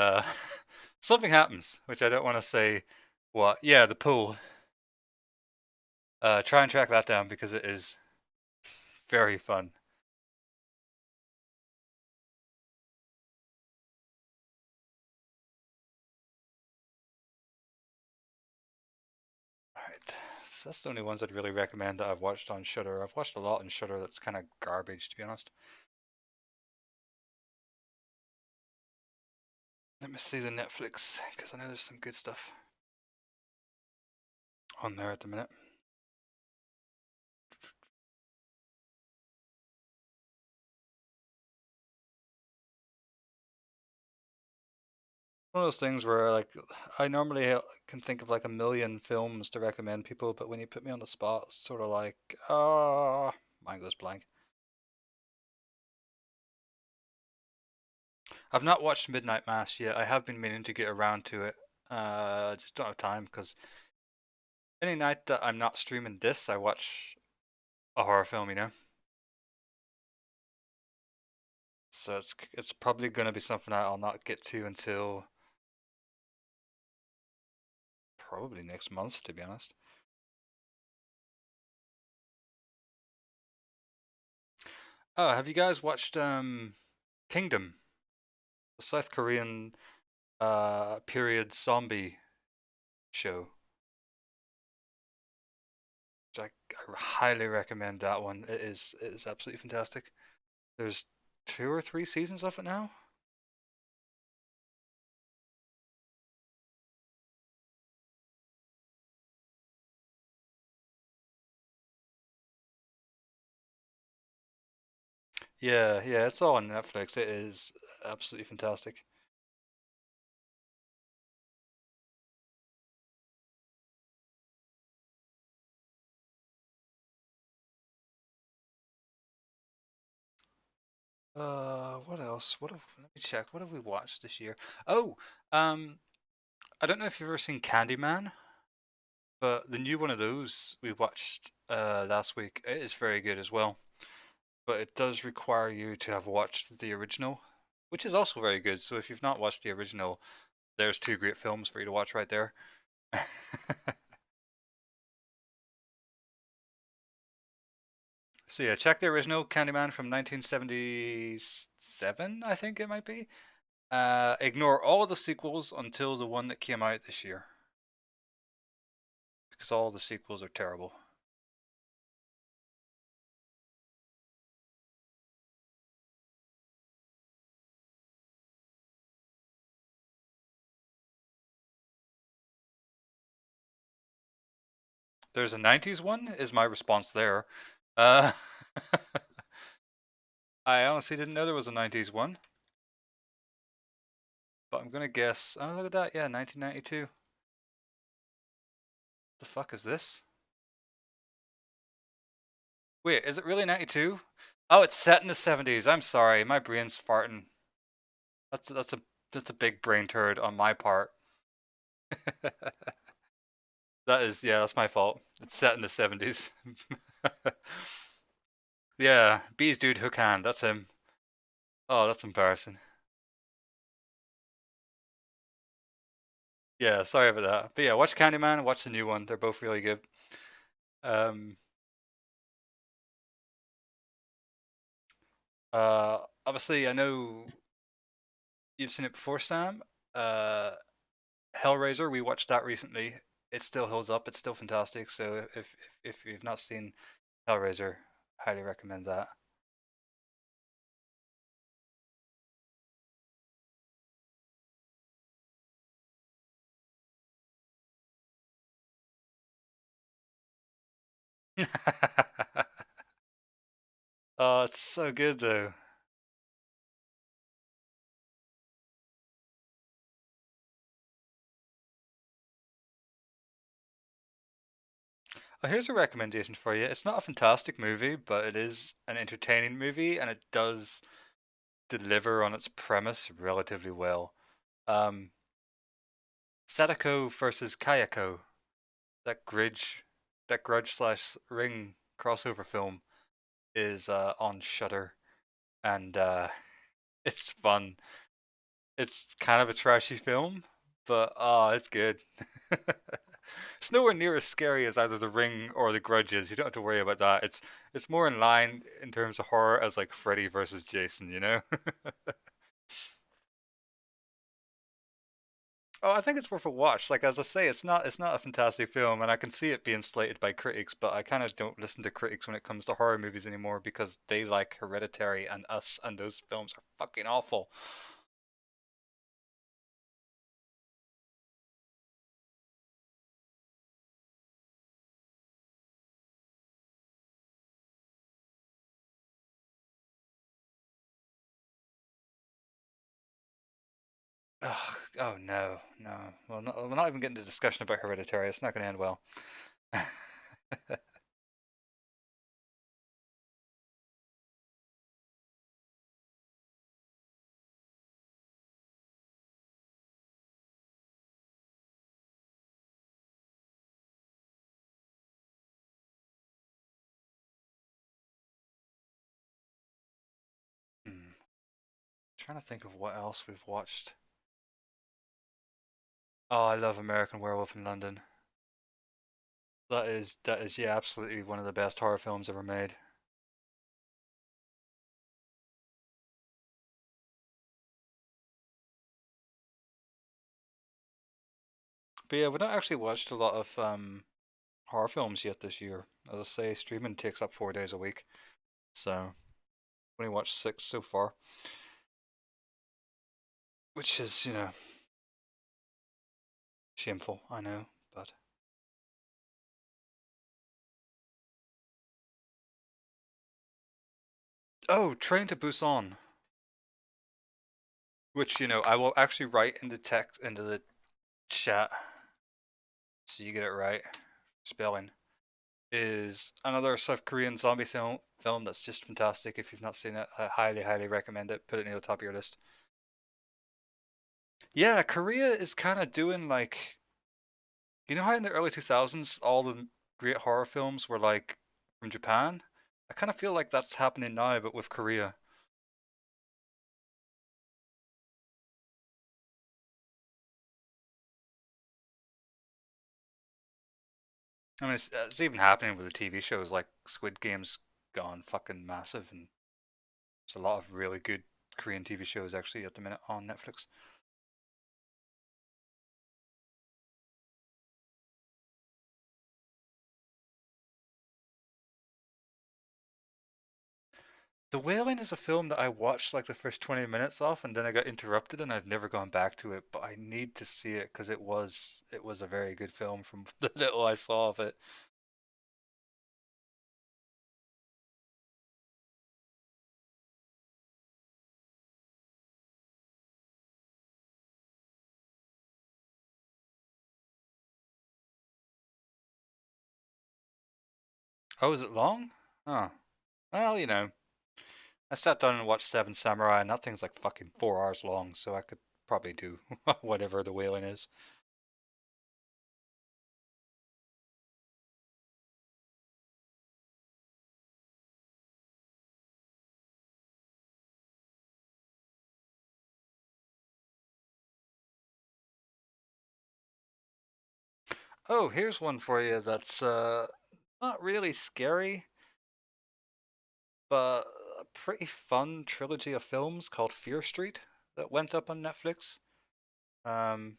something happens, which I don't want to say what. Yeah, the pool. Try and track that down because it is very fun. Alright, That's the only ones I'd really recommend that I've watched on Shudder. I've watched a lot on Shudder that's kind of garbage, to be honest. Let me see the Netflix, because I know there's some good stuff on there at the minute. One of those things where like I normally can think of like a million films to recommend people, but when you put me on the spot, it's sort of like, mind goes blank. I've not watched Midnight Mass yet. I have been meaning to get around to it. Just don't have time because any night that I'm not streaming this, I watch a horror film, you know. So it's probably gonna be something I'll not get to until probably next month, to be honest. Oh, have you guys watched Kingdom, the South Korean period zombie show? I highly recommend that one. It is absolutely fantastic. There's 2 or 3 seasons of it now. Yeah, it's all on Netflix. It is absolutely fantastic. What else? Let me check. What have we watched this year? Oh, I don't know if you've ever seen Candyman, but the new one of those we watched last week. It is very good as well, but it does require you to have watched the original, which is also very good. So if you've not watched the original, there's 2 great films for you to watch right there. So yeah, check the original Candyman from 1977, I think it might be. Ignore all the sequels until the one that came out this year, because all the sequels are terrible. There's a 90s one, is my response there. I honestly didn't know there was a 90s one. But I'm gonna guess. Oh, look at that. Yeah, 1992. The fuck is this? Wait, is it really 92? Oh, it's set in the 70s. I'm sorry, my brain's farting. That's a big brain turd on my part. That's my fault. It's set in the 70s. Yeah, Bees Dude Hook Hand, that's him. Oh, that's embarrassing. Yeah, sorry about that. But yeah, watch Candyman, watch the new one. They're both really good. Obviously, I know you've seen it before, Sam. Hellraiser, we watched that recently. It still holds up. It's still fantastic. So if you've not seen Hellraiser, highly recommend that. Oh, it's so good though. Oh, here's a recommendation for you. It's not a fantastic movie, but it is an entertaining movie, and it does deliver on its premise relatively well. Sadako versus Kayako, that Grudge slash Ring crossover film, is on Shudder, and it's fun. It's kind of a trashy film, but it's good. It's nowhere near as scary as either The Ring or The Grudge is. You don't have to worry about that. It's more in line in terms of horror as like Freddy versus Jason, you know? Oh, I think it's worth a watch. Like as I say, it's not a fantastic film, and I can see it being slated by critics, but I kind of don't listen to critics when it comes to horror movies anymore because they like Hereditary and Us, and those films are fucking awful. Ugh, oh no, no. Well, we're not even getting to discussion about Hereditary. It's not going to end well. Hmm. Trying to think of what else we've watched. Oh, I love American Werewolf in London. That is yeah, absolutely one of the best horror films ever made. But yeah, we've not actually watched a lot of horror films yet this year. As I say, streaming takes up 4 days a week, so only watched 6 so far, which is shameful. I know, but oh, Train to Busan, which I will actually write into text into the chat so you get it right. Spelling is another South Korean zombie film that's just fantastic. If you've not seen it, I highly, highly recommend it. Put it near the top of your list. Yeah, Korea is kind of doing like, how in the early 2000s all the great horror films were like from Japan? I kind of feel like that's happening now, but with Korea. I mean, it's even happening with the TV shows like Squid Game's gone fucking massive, and there's a lot of really good Korean TV shows actually at the minute on Netflix. The Wailing is a film that I watched like the first 20 minutes of, and then I got interrupted, and I've never gone back to it. But I need to see it because it was a very good film from the little I saw of it. Oh, is it long? Oh, well, I sat down and watched Seven Samurai, and that thing's like fucking 4 hours long, so I could probably do whatever The Wailing is. Oh, here's one for you that's not really scary, but a pretty fun trilogy of films called Fear Street that went up on Netflix. Um,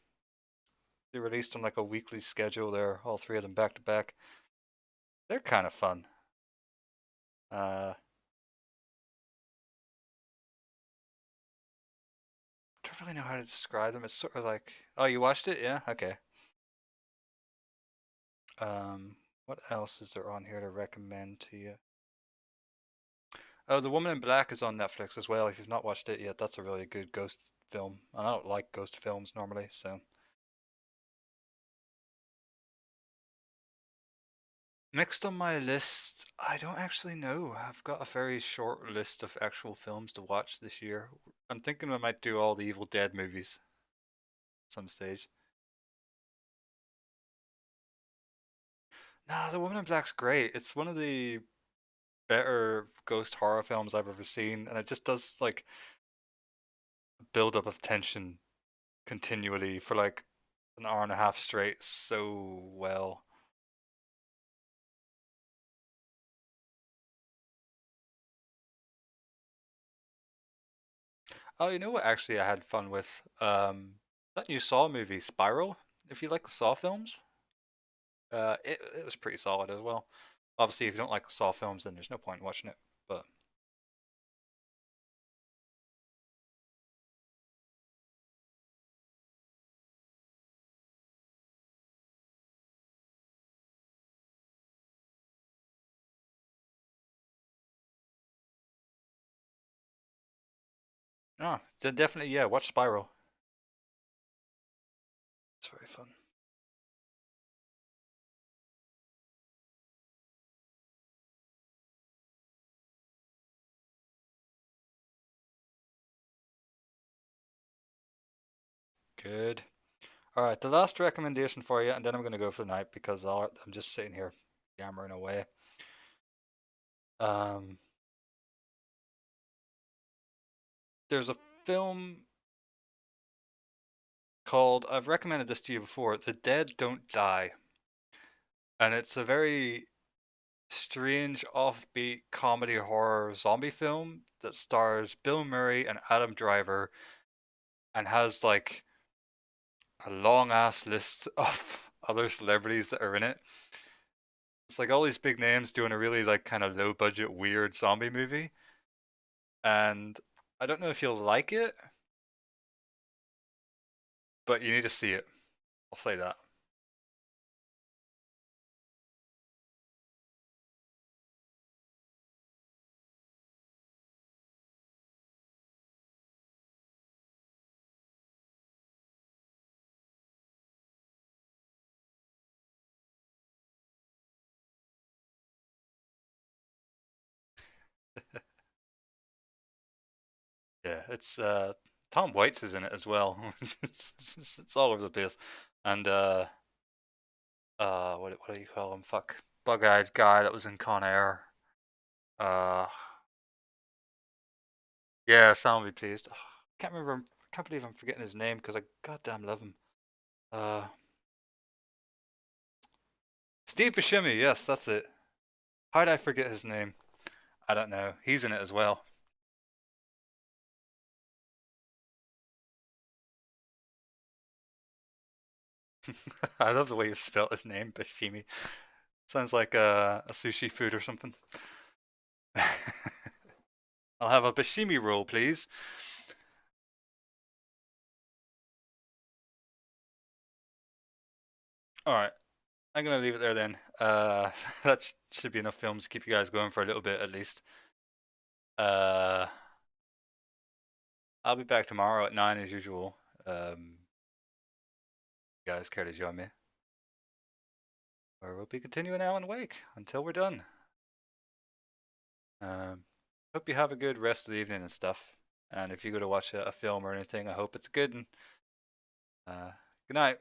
they released on like a weekly schedule there, all three of them back to back. They're kind of fun. Uh, don't really know how to describe them. It's sort of like, oh, you watched it? Yeah, okay. What else is there on here to recommend to you? Oh, The Woman in Black is on Netflix as well. If you've not watched it yet, that's a really good ghost film. And I don't like ghost films normally, so. Next on my list, I don't actually know. I've got a very short list of actual films to watch this year. I'm thinking I might do all the Evil Dead movies at some stage. Nah, The Woman in Black's great. It's one of the better ghost horror films I've ever seen, and it just does like a build up of tension continually for like an hour and a half straight so well. Oh, you know what? Actually, I had fun with. That new Saw movie, Spiral, if you like the Saw films, it was pretty solid as well. Obviously, if you don't like the Saw films, then there's no point in watching it. But no, then definitely, yeah, watch Spiral. It's very fun. Good. All right, the last recommendation for you, and then I'm going to go for the night because I'm just sitting here yammering away. There's a film called, I've recommended this to you before, The Dead Don't Die. And it's a very strange, offbeat comedy horror zombie film that stars Bill Murray and Adam Driver and has like a long ass list of other celebrities that are in it. It's like all these big names doing a really like kind of low budget weird zombie movie. And I don't know if you'll like it, but you need to see it. I'll say that. Yeah, it's Tom Waits is in it as well. It's all over the place. And what do you call him? Fuck. Bug-eyed guy that was in Con Air. Uh yeah, Sam will be pleased. Can't remember, can't believe I'm forgetting his name because I goddamn love him. Steve Buscemi, yes, that's it. How did I forget his name? I don't know. He's in it as well. I love the way you spelled his name, Buscemi. Sounds like a sushi food or something. I'll have a Buscemi roll, please. Alright. I'm gonna leave it there then. That should be enough films to keep you guys going for a little bit at least. I'll be back tomorrow at 9 as usual. You guys care to join me? Or we'll be continuing Alan Wake until we're done. Hope you have a good rest of the evening and stuff. And if you go to watch a film or anything, I hope it's good. And good night.